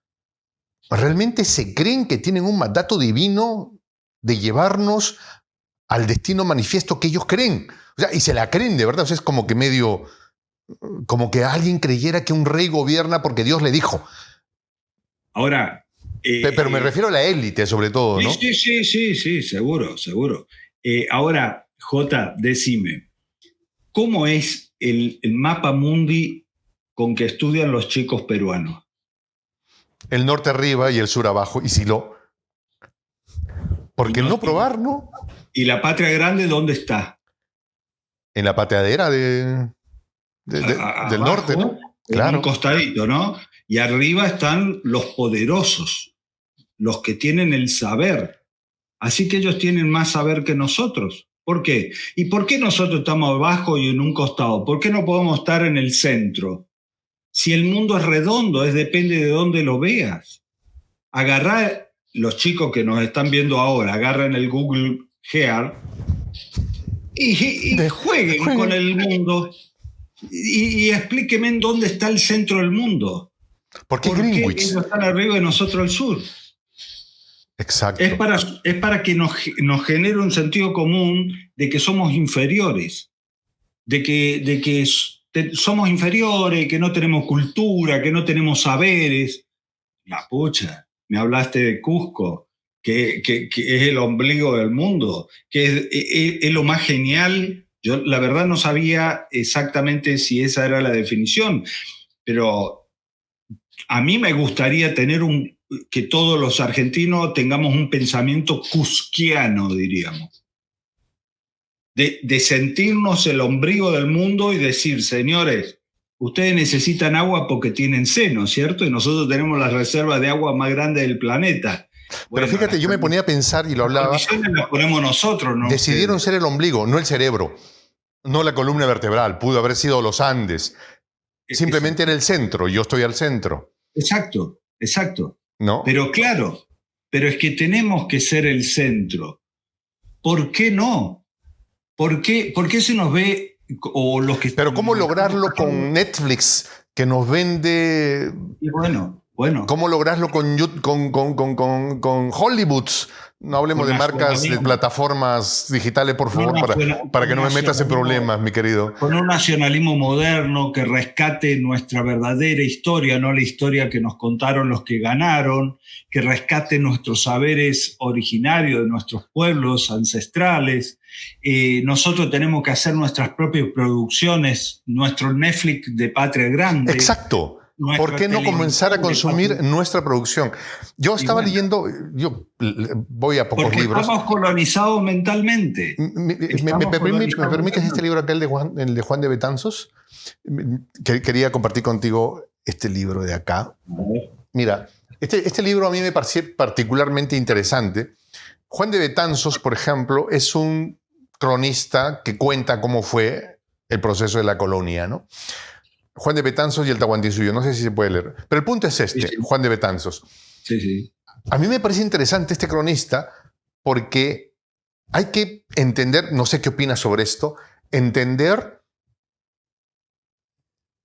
realmente se creen que tienen un mandato divino de llevarnos al destino manifiesto que ellos creen. O sea, y se la creen de verdad. O sea, es como que como que alguien creyera que un rey gobierna porque Dios le dijo. Ahora... pero me refiero a la élite, sobre todo, ¿no? Sí, seguro. Ahora, Jota, decime, ¿cómo es el mapa mundi con que estudian los chicos peruanos? El norte arriba y el sur abajo. ¿Y si lo...? ¿Por qué no probar, no? ¿Y la patria grande dónde está? En la pateadera del Abajo, norte, ¿no? En un costadito, ¿no? Y arriba están los poderosos, los que tienen el saber. Así que ellos tienen más saber que nosotros. ¿Por qué? ¿Y por qué nosotros estamos abajo y en un costado? ¿Por qué no podemos estar en el centro? Si el mundo es redondo, depende de dónde lo veas. Agarrá, los chicos que nos están viendo ahora, agarren el Google Earth y jueguen con el mundo y explíquenme en dónde está el centro del mundo. ¿Por qué Greenwich? Ellos están arriba y nosotros al sur. Exacto. Es para que nos genere un sentido común de que somos inferiores, de que somos inferiores, que no tenemos cultura, que no tenemos saberes. La pucha, me hablaste de Cusco, que es el ombligo del mundo, que es lo más genial. Yo la verdad no sabía exactamente si esa era la definición, pero a mí me gustaría tener que todos los argentinos tengamos un pensamiento cusquiano, diríamos. De sentirnos el ombligo del mundo y decir, señores, ustedes necesitan agua porque tienen seno, ¿cierto? Y nosotros tenemos la reserva de agua más grande del planeta. Pero fíjate, yo me ponía a pensar y lo hablaba. Las condiciones las ponemos nosotros, ¿no? Decidieron ser el ombligo, no el cerebro, no la columna vertebral. Pudo haber sido los Andes. Simplemente era el centro. Yo estoy al centro. Exacto, exacto. ¿No? Pero claro, pero es que tenemos que ser el centro. ¿Por qué no? ¿Por qué se nos ve o los que? Pero ¿cómo lograrlo con Netflix que nos vende? Y bueno. ¿Cómo lograrlo con Hollywood? No hablemos de marcas, de plataformas digitales, por favor, para que no me metas en problemas, mi querido. Con un nacionalismo moderno que rescate nuestra verdadera historia, no la historia que nos contaron los que ganaron, que rescate nuestros saberes originarios de nuestros pueblos ancestrales. Nosotros tenemos que hacer nuestras propias producciones, nuestro Netflix de Patria Grande. Exacto. ¿Por qué no comenzar a consumir nuestra producción? Yo estaba leyendo, yo voy a pocos libros. Estamos colonizados mentalmente. ¿Me permites este libro acá, el de Juan de Betanzos? Quería compartir contigo este libro de acá. Mira, este libro a mí me pareció particularmente interesante. Juan de Betanzos, por ejemplo, es un cronista que cuenta cómo fue el proceso de la colonia, ¿no? Juan de Betanzos y el Tahuantinsuyo. No sé si se puede leer. Pero el punto es este, sí. Juan de Betanzos. Sí. A mí me parece interesante este cronista porque hay que entender, no sé qué opinas sobre esto, entender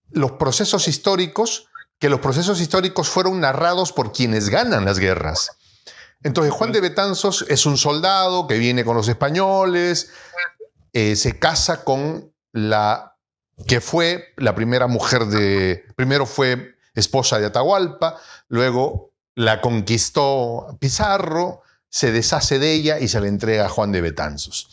los procesos históricos, que los procesos históricos fueron narrados por quienes ganan las guerras. Entonces, Juan de Betanzos es un soldado que viene con los españoles, se casa con la que fue la primera mujer primero fue esposa de Atahualpa, luego la conquistó Pizarro, se deshace de ella y se la entrega a Juan de Betanzos.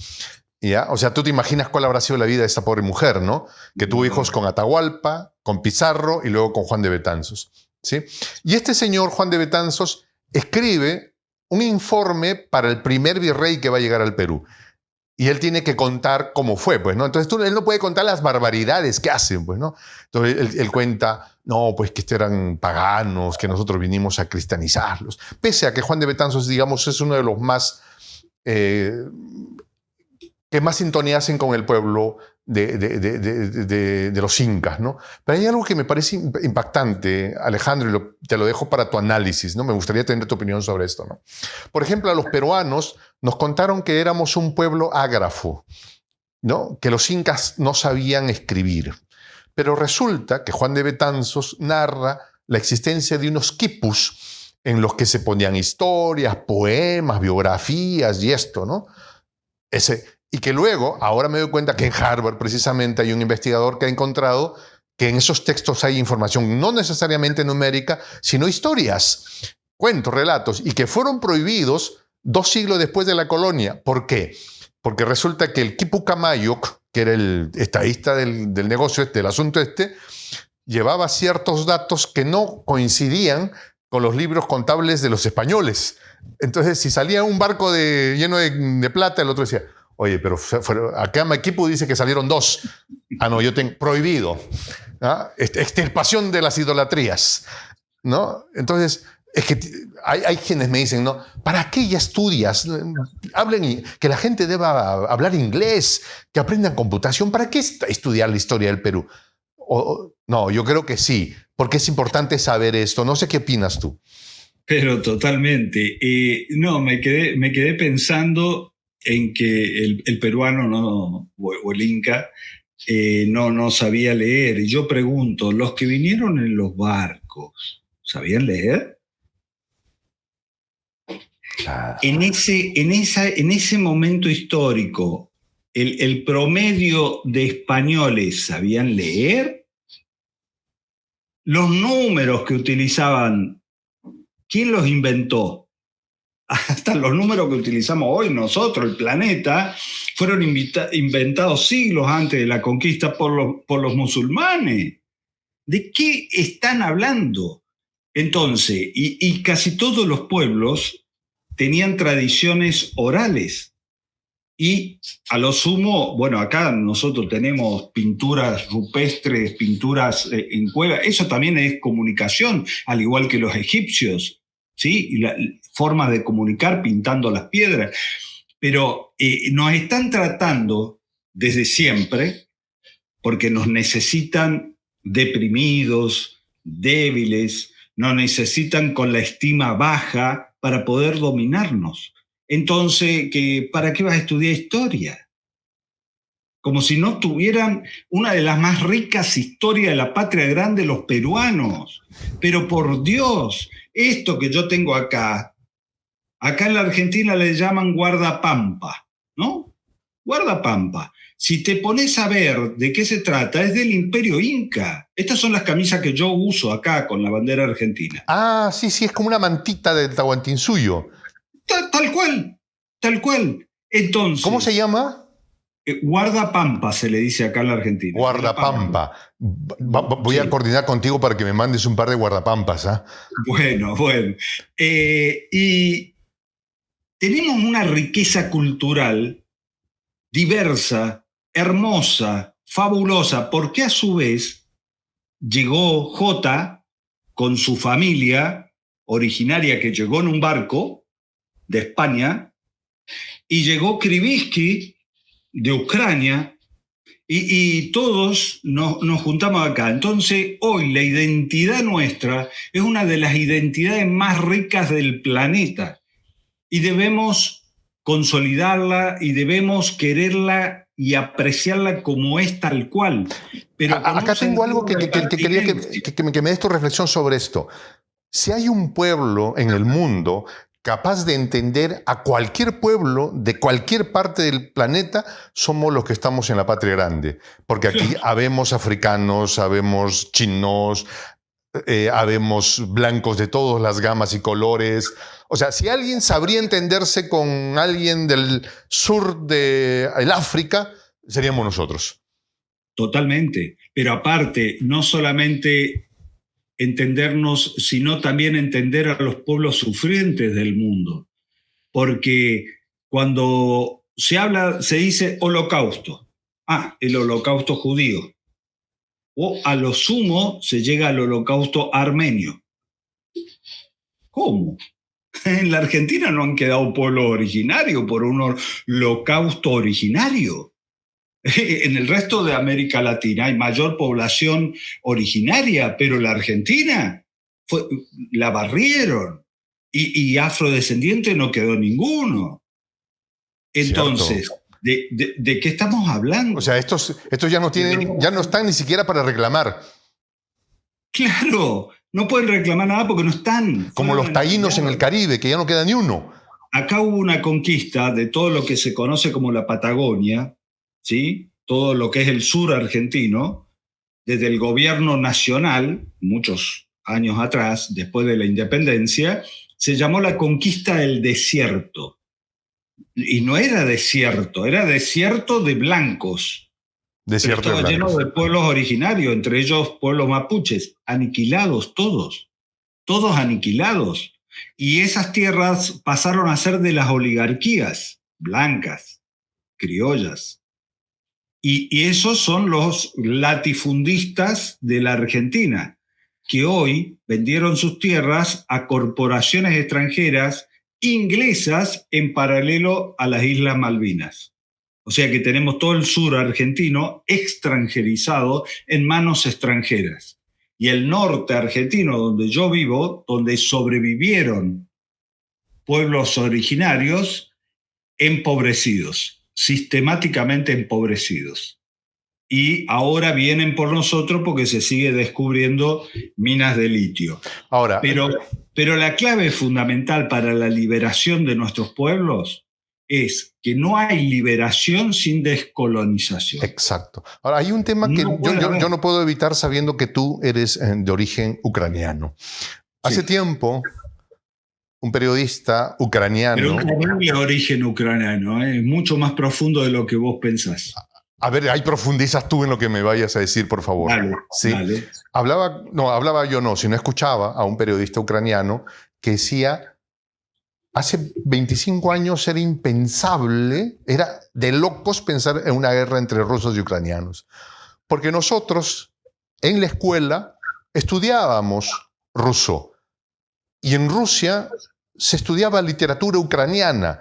¿Ya? O sea, tú te imaginas cuál habrá sido la vida de esta pobre mujer, ¿no? Que tuvo hijos con Atahualpa, con Pizarro y luego con Juan de Betanzos, ¿sí? Y este señor, Juan de Betanzos, escribe un informe para el primer virrey que va a llegar al Perú. Y él tiene que contar cómo fue, pues, ¿no? Entonces él no puede contar las barbaridades que hacen, pues, ¿no? Entonces él cuenta, no, pues que eran paganos, que nosotros vinimos a cristianizarlos. Pese a que Juan de Betanzos, digamos, es uno de los más que más sintonía hacen con el pueblo de los incas, ¿no? Pero hay algo que me parece impactante, Alejandro, y te lo dejo para tu análisis, ¿no? Me gustaría tener tu opinión sobre esto, ¿no? Por ejemplo, a los peruanos nos contaron que éramos un pueblo ágrafo, ¿no? Que los incas no sabían escribir. Pero resulta que Juan de Betanzos narra la existencia de unos quipus en los que se ponían historias, poemas, biografías y esto, ¿no? Y que luego, ahora me doy cuenta que en Harvard precisamente hay un investigador que ha encontrado que en esos textos hay información no necesariamente numérica, sino historias, cuentos, relatos, y que fueron prohibidos 2 siglos después de la colonia. ¿Por qué? Porque resulta que el Quipu Camayoc, que era el estadista del negocio del asunto llevaba ciertos datos que no coincidían con los libros contables de los españoles. Entonces, si salía un barco lleno de plata, el otro decía, oye, pero acá mi equipo dice que salieron 2. Ah, no, yo tengo prohibido. ¿Ah? Extirpación de las idolatrías, ¿no? Entonces, es que hay quienes me dicen, ¿no? ¿Para qué ya estudias? Hablen, que la gente deba hablar inglés, que aprendan computación. ¿Para qué estudiar la historia del Perú? No, yo creo que sí, porque es importante saber esto. No sé qué opinas tú. Pero totalmente. No, me quedé pensando en que el peruano o el inca no sabía leer. Y yo pregunto, ¿los que vinieron en los barcos sabían leer? Claro. En ese momento histórico, ¿el promedio de españoles sabían leer? Los números que utilizaban, ¿quién los inventó? Hasta los números que utilizamos hoy nosotros, el planeta, fueron inventados siglos antes de la conquista por los musulmanes. ¿De qué están hablando? Entonces, y casi todos los pueblos tenían tradiciones orales. Y a lo sumo, bueno, acá nosotros tenemos pinturas rupestres, pinturas en cueva, eso también es comunicación, al igual que los egipcios, ¿sí? Y la forma de comunicar pintando las piedras. Pero nos están tratando desde siempre, porque nos necesitan deprimidos, débiles, nos necesitan con la estima baja para poder dominarnos. Entonces, ¿para qué vas a estudiar historia? Como si no tuvieran una de las más ricas historias de la patria grande, los peruanos. Pero por Dios, esto que yo tengo acá en la Argentina le llaman guardapampa, ¿no? Guardapampa. Si te pones a ver de qué se trata, es del Imperio Inca. Estas son las camisas que yo uso acá con la bandera argentina. Ah, sí, es como una mantita del Tahuantinsuyo. Tal cual, tal cual. Entonces, ¿Cómo se llama? Guardapampa se le dice acá en la Argentina. Guardapampa. Voy a coordinar contigo para que me mandes un par de guardapampas. ¿Ah? Bueno. Y tenemos una riqueza cultural diversa, hermosa, fabulosa, porque a su vez llegó Jota con su familia originaria que llegó en un barco de España, y llegó Krivitsky de Ucrania, y todos nos juntamos acá. Entonces, hoy la identidad nuestra es una de las identidades más ricas del planeta, y debemos consolidarla y debemos quererla y apreciarla como es tal cual. Pero acá tengo algo que quería que me des tu reflexión sobre esto. Si hay un pueblo en el mundo capaz de entender a cualquier pueblo de cualquier parte del planeta, somos los que estamos en la patria grande. Porque aquí habemos africanos, habemos chinos, habemos blancos de todas las gamas y colores. O sea, si alguien sabría entenderse con alguien del sur del África, seríamos nosotros. Totalmente. Pero aparte, no solamente entendernos, sino también entender a los pueblos sufrientes del mundo. Porque cuando se dice holocausto, el holocausto judío, o a lo sumo se llega al holocausto armenio. ¿Cómo? En la Argentina no han quedado pueblos originarios por un holocausto originario. En el resto de América Latina hay mayor población originaria, pero la Argentina la barrieron, y afrodescendiente no quedó ninguno. Entonces, ¿de qué estamos hablando? O sea, estos ya no están ni siquiera para reclamar. Claro, no pueden reclamar nada porque no están. Como los taínos en el Caribe, que ya no queda ni uno. Acá hubo una conquista de todo lo que se conoce como la Patagonia, ¿sí? Todo lo que es el sur argentino, desde el gobierno nacional, muchos años atrás, después de la independencia, se llamó la conquista del desierto. Y no era desierto, era desierto de blancos. Desierto estaba lleno de pueblos originarios, entre ellos pueblos mapuches, aniquilados todos. todos aniquilados. Y esas tierras pasaron a ser de las oligarquías blancas, criollas. Y esos son los latifundistas de la Argentina, que hoy vendieron sus tierras a corporaciones extranjeras inglesas en paralelo a las Islas Malvinas. O sea que tenemos todo el sur argentino extranjerizado en manos extranjeras. Y el norte argentino, donde yo vivo, donde sobrevivieron pueblos originarios, empobrecidos, sistemáticamente empobrecidos. Y ahora vienen por nosotros porque se sigue descubriendo minas de litio. Ahora, pero la clave fundamental para la liberación de nuestros pueblos es que no hay liberación sin descolonización. Exacto. Ahora, hay un tema que yo no puedo evitar sabiendo que tú eres de origen ucraniano. Hace tiempo, un periodista ucraniano... Pero un terrible origen ucraniano, mucho más profundo de lo que vos pensás. A ver, ahí profundizas tú en lo que me vayas a decir, por favor. Dale, ¿sí? Dale. Sino escuchaba a un periodista ucraniano que decía, hace 25 años era impensable, era de locos pensar en una guerra entre rusos y ucranianos. Porque nosotros en la escuela estudiábamos ruso y en Rusia se estudiaba literatura ucraniana.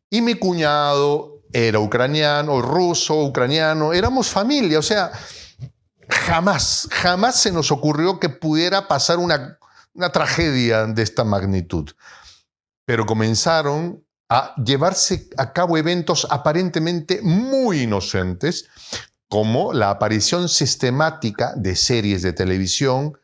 Y mi cuñado era ucraniano, ruso, ucraniano, éramos familia, o sea, jamás se nos ocurrió que pudiera pasar una tragedia de esta magnitud. Pero comenzaron a llevarse a cabo eventos aparentemente muy inocentes, como la aparición sistemática de series de televisión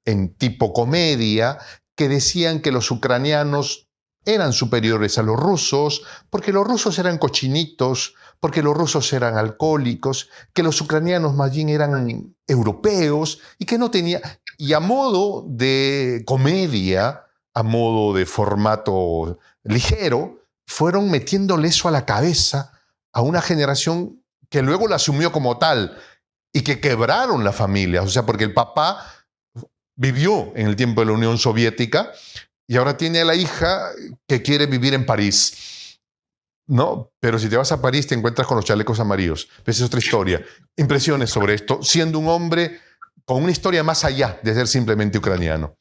en tipo comedia que decían que los ucranianos eran superiores a los rusos, porque los rusos eran cochinitos, porque los rusos eran alcohólicos, que los ucranianos más bien eran europeos y que no tenía... Y a modo de comedia, a modo de formato ligero, fueron metiéndole eso a la cabeza a una generación que luego la asumió como tal y que quebraron la familia. O sea, porque el papá vivió en el tiempo de la Unión Soviética y ahora tiene a la hija que quiere vivir en París. No, pero si te vas a París te encuentras con los chalecos amarillos. Esa es otra historia. Impresiones sobre esto, siendo un hombre con una historia más allá de ser simplemente ucraniano.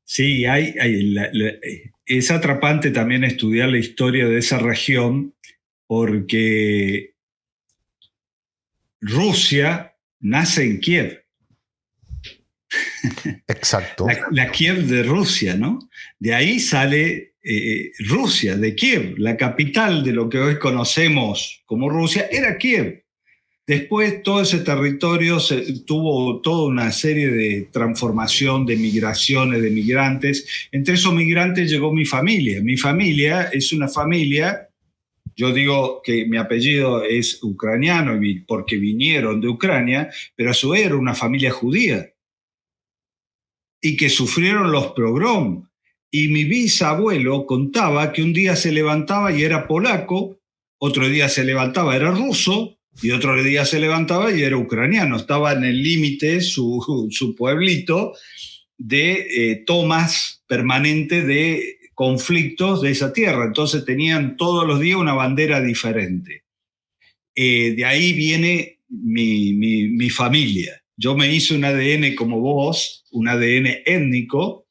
Sí, es atrapante también estudiar la historia de esa región porque Rusia nace en Kiev. Exacto. La Kiev de Rusia, ¿no? De ahí sale Rusia, de Kiev. La capital de lo que hoy conocemos como Rusia era Kiev. Después todo ese territorio tuvo toda una serie de transformación, de migraciones, de migrantes. Entre esos migrantes llegó mi familia. Mi familia es una familia, yo digo que mi apellido es ucraniano porque vinieron de Ucrania, pero a su vez era una familia judía y que sufrieron los pogroms. Y mi bisabuelo contaba que un día se levantaba y era polaco, otro día se levantaba era ruso, y otro día se levantaba y era ucraniano. Estaba en el límite su pueblito de tomas permanentes de conflictos de esa tierra. Entonces tenían todos los días una bandera diferente. De ahí viene mi familia. Yo me hice un ADN como vos, un ADN étnico.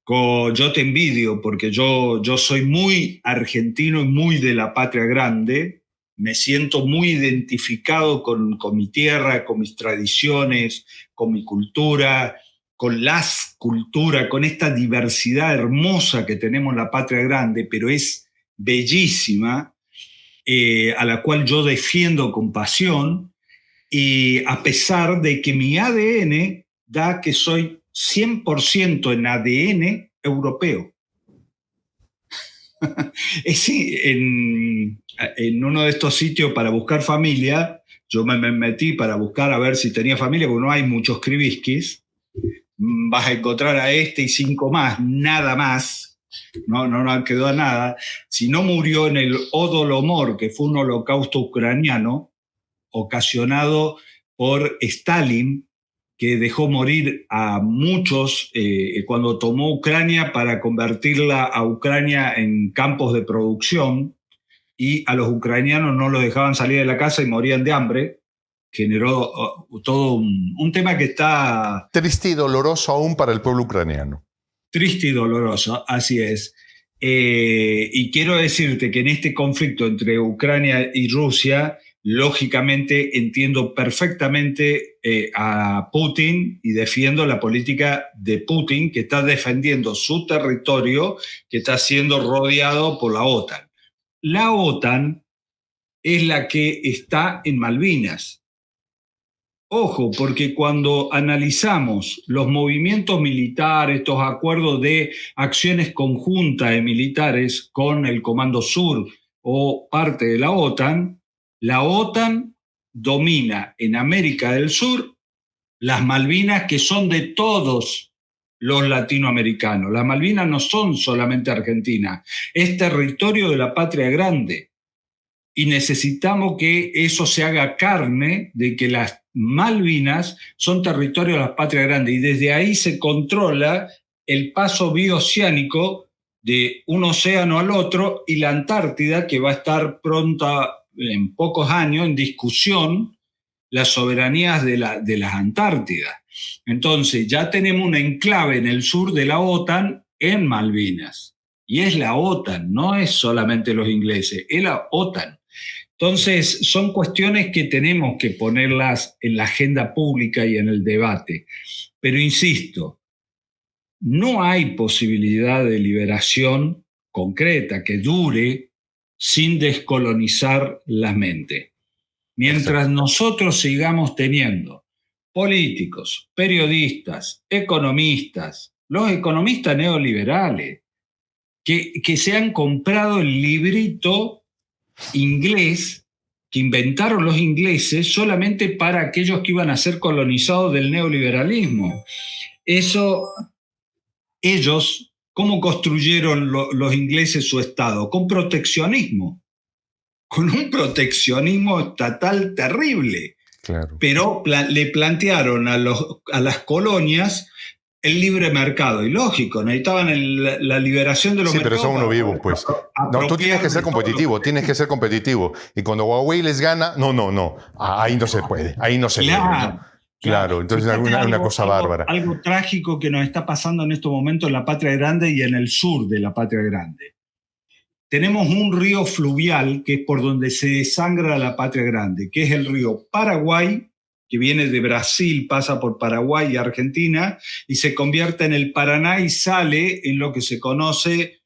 Yo te envidio porque yo soy muy argentino y muy de la patria grande. Me siento muy identificado con mi tierra, con mis tradiciones, con mi cultura, con las culturas, con esta diversidad hermosa que tenemos en la patria grande, pero es bellísima, a la cual yo defiendo con pasión, y a pesar de que mi ADN da que soy 100% en ADN europeo. Sí, en uno de estos sitios para buscar familia, yo me metí para buscar a ver si tenía familia, porque no hay muchos Kriviskis. Vas a encontrar a este y 5 más, nada más. No quedó a nada. Si no murió en el Holodomor, que fue un holocausto ucraniano ocasionado por Stalin, que dejó morir a muchos cuando tomó Ucrania para convertirla a Ucrania en campos de producción, y a los ucranianos no los dejaban salir de la casa y morían de hambre. Generó todo un tema que está... Triste y doloroso aún para el pueblo ucraniano. Triste y doloroso, así es. Y quiero decirte que en este conflicto entre Ucrania y Rusia, lógicamente entiendo perfectamente a Putin y defiendo la política de Putin, que está defendiendo su territorio, que está siendo rodeado por la OTAN. La OTAN es la que está en Malvinas. Ojo, porque cuando analizamos los movimientos militares, estos acuerdos de acciones conjuntas de militares con el Comando Sur o parte de la OTAN domina en América del Sur las Malvinas, que son de todos los latinoamericanos. Las Malvinas no son solamente Argentina, es territorio de la patria grande. Y necesitamos que eso se haga carne de que las Malvinas son territorio de la patria grande, y desde ahí se controla el paso bioceánico de un océano al otro, y la Antártida, que va a estar pronta en pocos años en discusión, las soberanías de las Antártidas. Entonces ya tenemos un enclave en el sur de la OTAN en Malvinas, y es la OTAN, no es solamente los ingleses, es la OTAN. Entonces, son cuestiones que tenemos que ponerlas en la agenda pública y en el debate. Pero insisto, no hay posibilidad de liberación concreta que dure sin descolonizar la mente. Mientras nosotros sigamos teniendo políticos, periodistas, economistas, los economistas neoliberales, que se han comprado el librito inglés que inventaron los ingleses solamente para aquellos que iban a ser colonizados del neoliberalismo. Eso, ellos, ¿cómo construyeron los ingleses su Estado? Con proteccionismo, con un proteccionismo estatal terrible. Claro. Pero le plantearon a las colonias el libre mercado, y lógico, necesitaban la liberación de los mercados. Sí, pero son uno vivo, pues. No, tú tienes que ser competitivo, Y cuando Huawei les gana, no. Ahí no se puede, ahí no se puede. ¿No? Claro, entonces es una cosa bárbara. Algo trágico que nos está pasando en estos momentos en la Patria Grande y en el sur de la Patria Grande. Tenemos un río fluvial que es por donde se desangra la Patria Grande, que es el río Paraguay, que viene de Brasil, pasa por Paraguay y Argentina, y se convierte en el Paraná y sale en lo que se conoce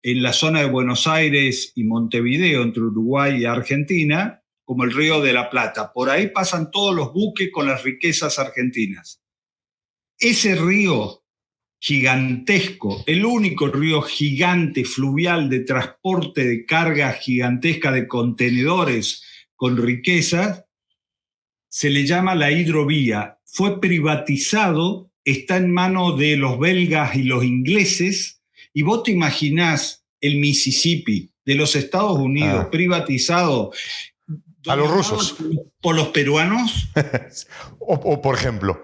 en la zona de Buenos Aires y Montevideo, entre Uruguay y Argentina, como el Río de la Plata. Por ahí pasan todos los buques con las riquezas argentinas. Ese río gigantesco, el único río gigante fluvial de transporte de carga gigantesca de contenedores con riquezas, se le llama la hidrovía. Fue privatizado, está en manos de los belgas y los ingleses, y vos te imaginás el Mississippi de los Estados Unidos privatizado a los rusos por los peruanos. o por ejemplo,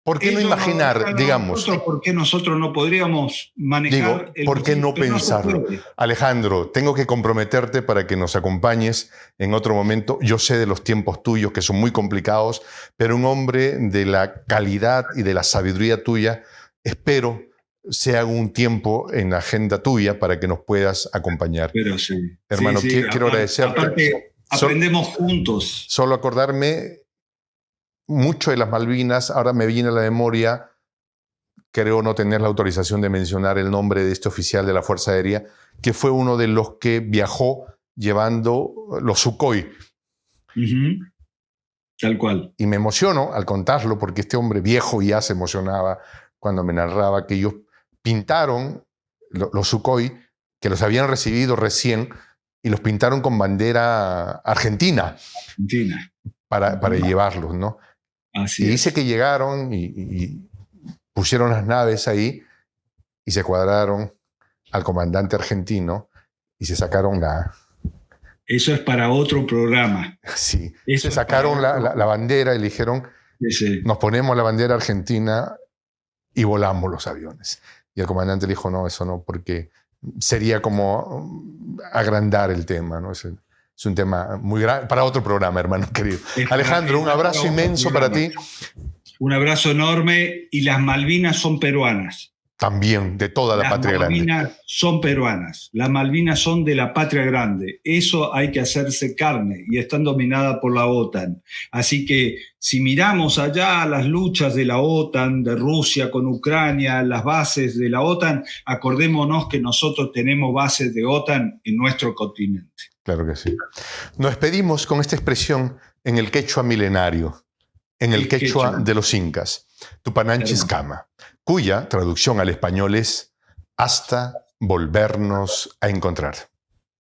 ¿por qué no imaginar, digamos? ¿Por qué nosotros no podríamos manejar? ¿Por qué no pensarlo? Alejandro, tengo que comprometerte para que nos acompañes en otro momento. Yo sé de los tiempos tuyos que son muy complicados, pero un hombre de la calidad y de la sabiduría tuya, espero sea un tiempo en la agenda tuya para que nos puedas acompañar. Pero sí. Hermano, quiero agradecerte. Aparte, aprendemos juntos. Solo acordarme mucho de las Malvinas, ahora me viene a la memoria, creo no tener la autorización de mencionar el nombre de este oficial de la Fuerza Aérea, que fue uno de los que viajó llevando los Sukhoi. Tal cual. Y me emociono al contarlo, porque este hombre viejo ya se emocionaba cuando me narraba que ellos pintaron los Sukhoi, que los habían recibido recién, y los pintaron con bandera argentina. Para llevarlos, ¿no? Así y dice que llegaron y pusieron las naves ahí y se cuadraron al comandante argentino y se sacaron Eso es para otro programa. Sí, Eso se sacaron la bandera y le dijeron, nos ponemos la bandera argentina y volamos los aviones. Y el comandante le dijo, no, eso no, porque sería como agrandar el tema, ¿no? Es un tema muy grande, para otro programa, hermano querido. Alejandro, un abrazo inmenso para ti. Un abrazo enorme, y las Malvinas son peruanas. También, de toda la patria grande. Las Malvinas son peruanas, las Malvinas son de la patria grande. Eso hay que hacerse carne, y están dominadas por la OTAN. Así que si miramos allá las luchas de la OTAN, de Rusia con Ucrania, las bases de la OTAN, acordémonos que nosotros tenemos bases de OTAN en nuestro continente. Claro que sí. Nos despedimos con esta expresión en el quechua milenario, en el quechua de los incas, Tupananchis Kama, cuya traducción al español es hasta volvernos a encontrar.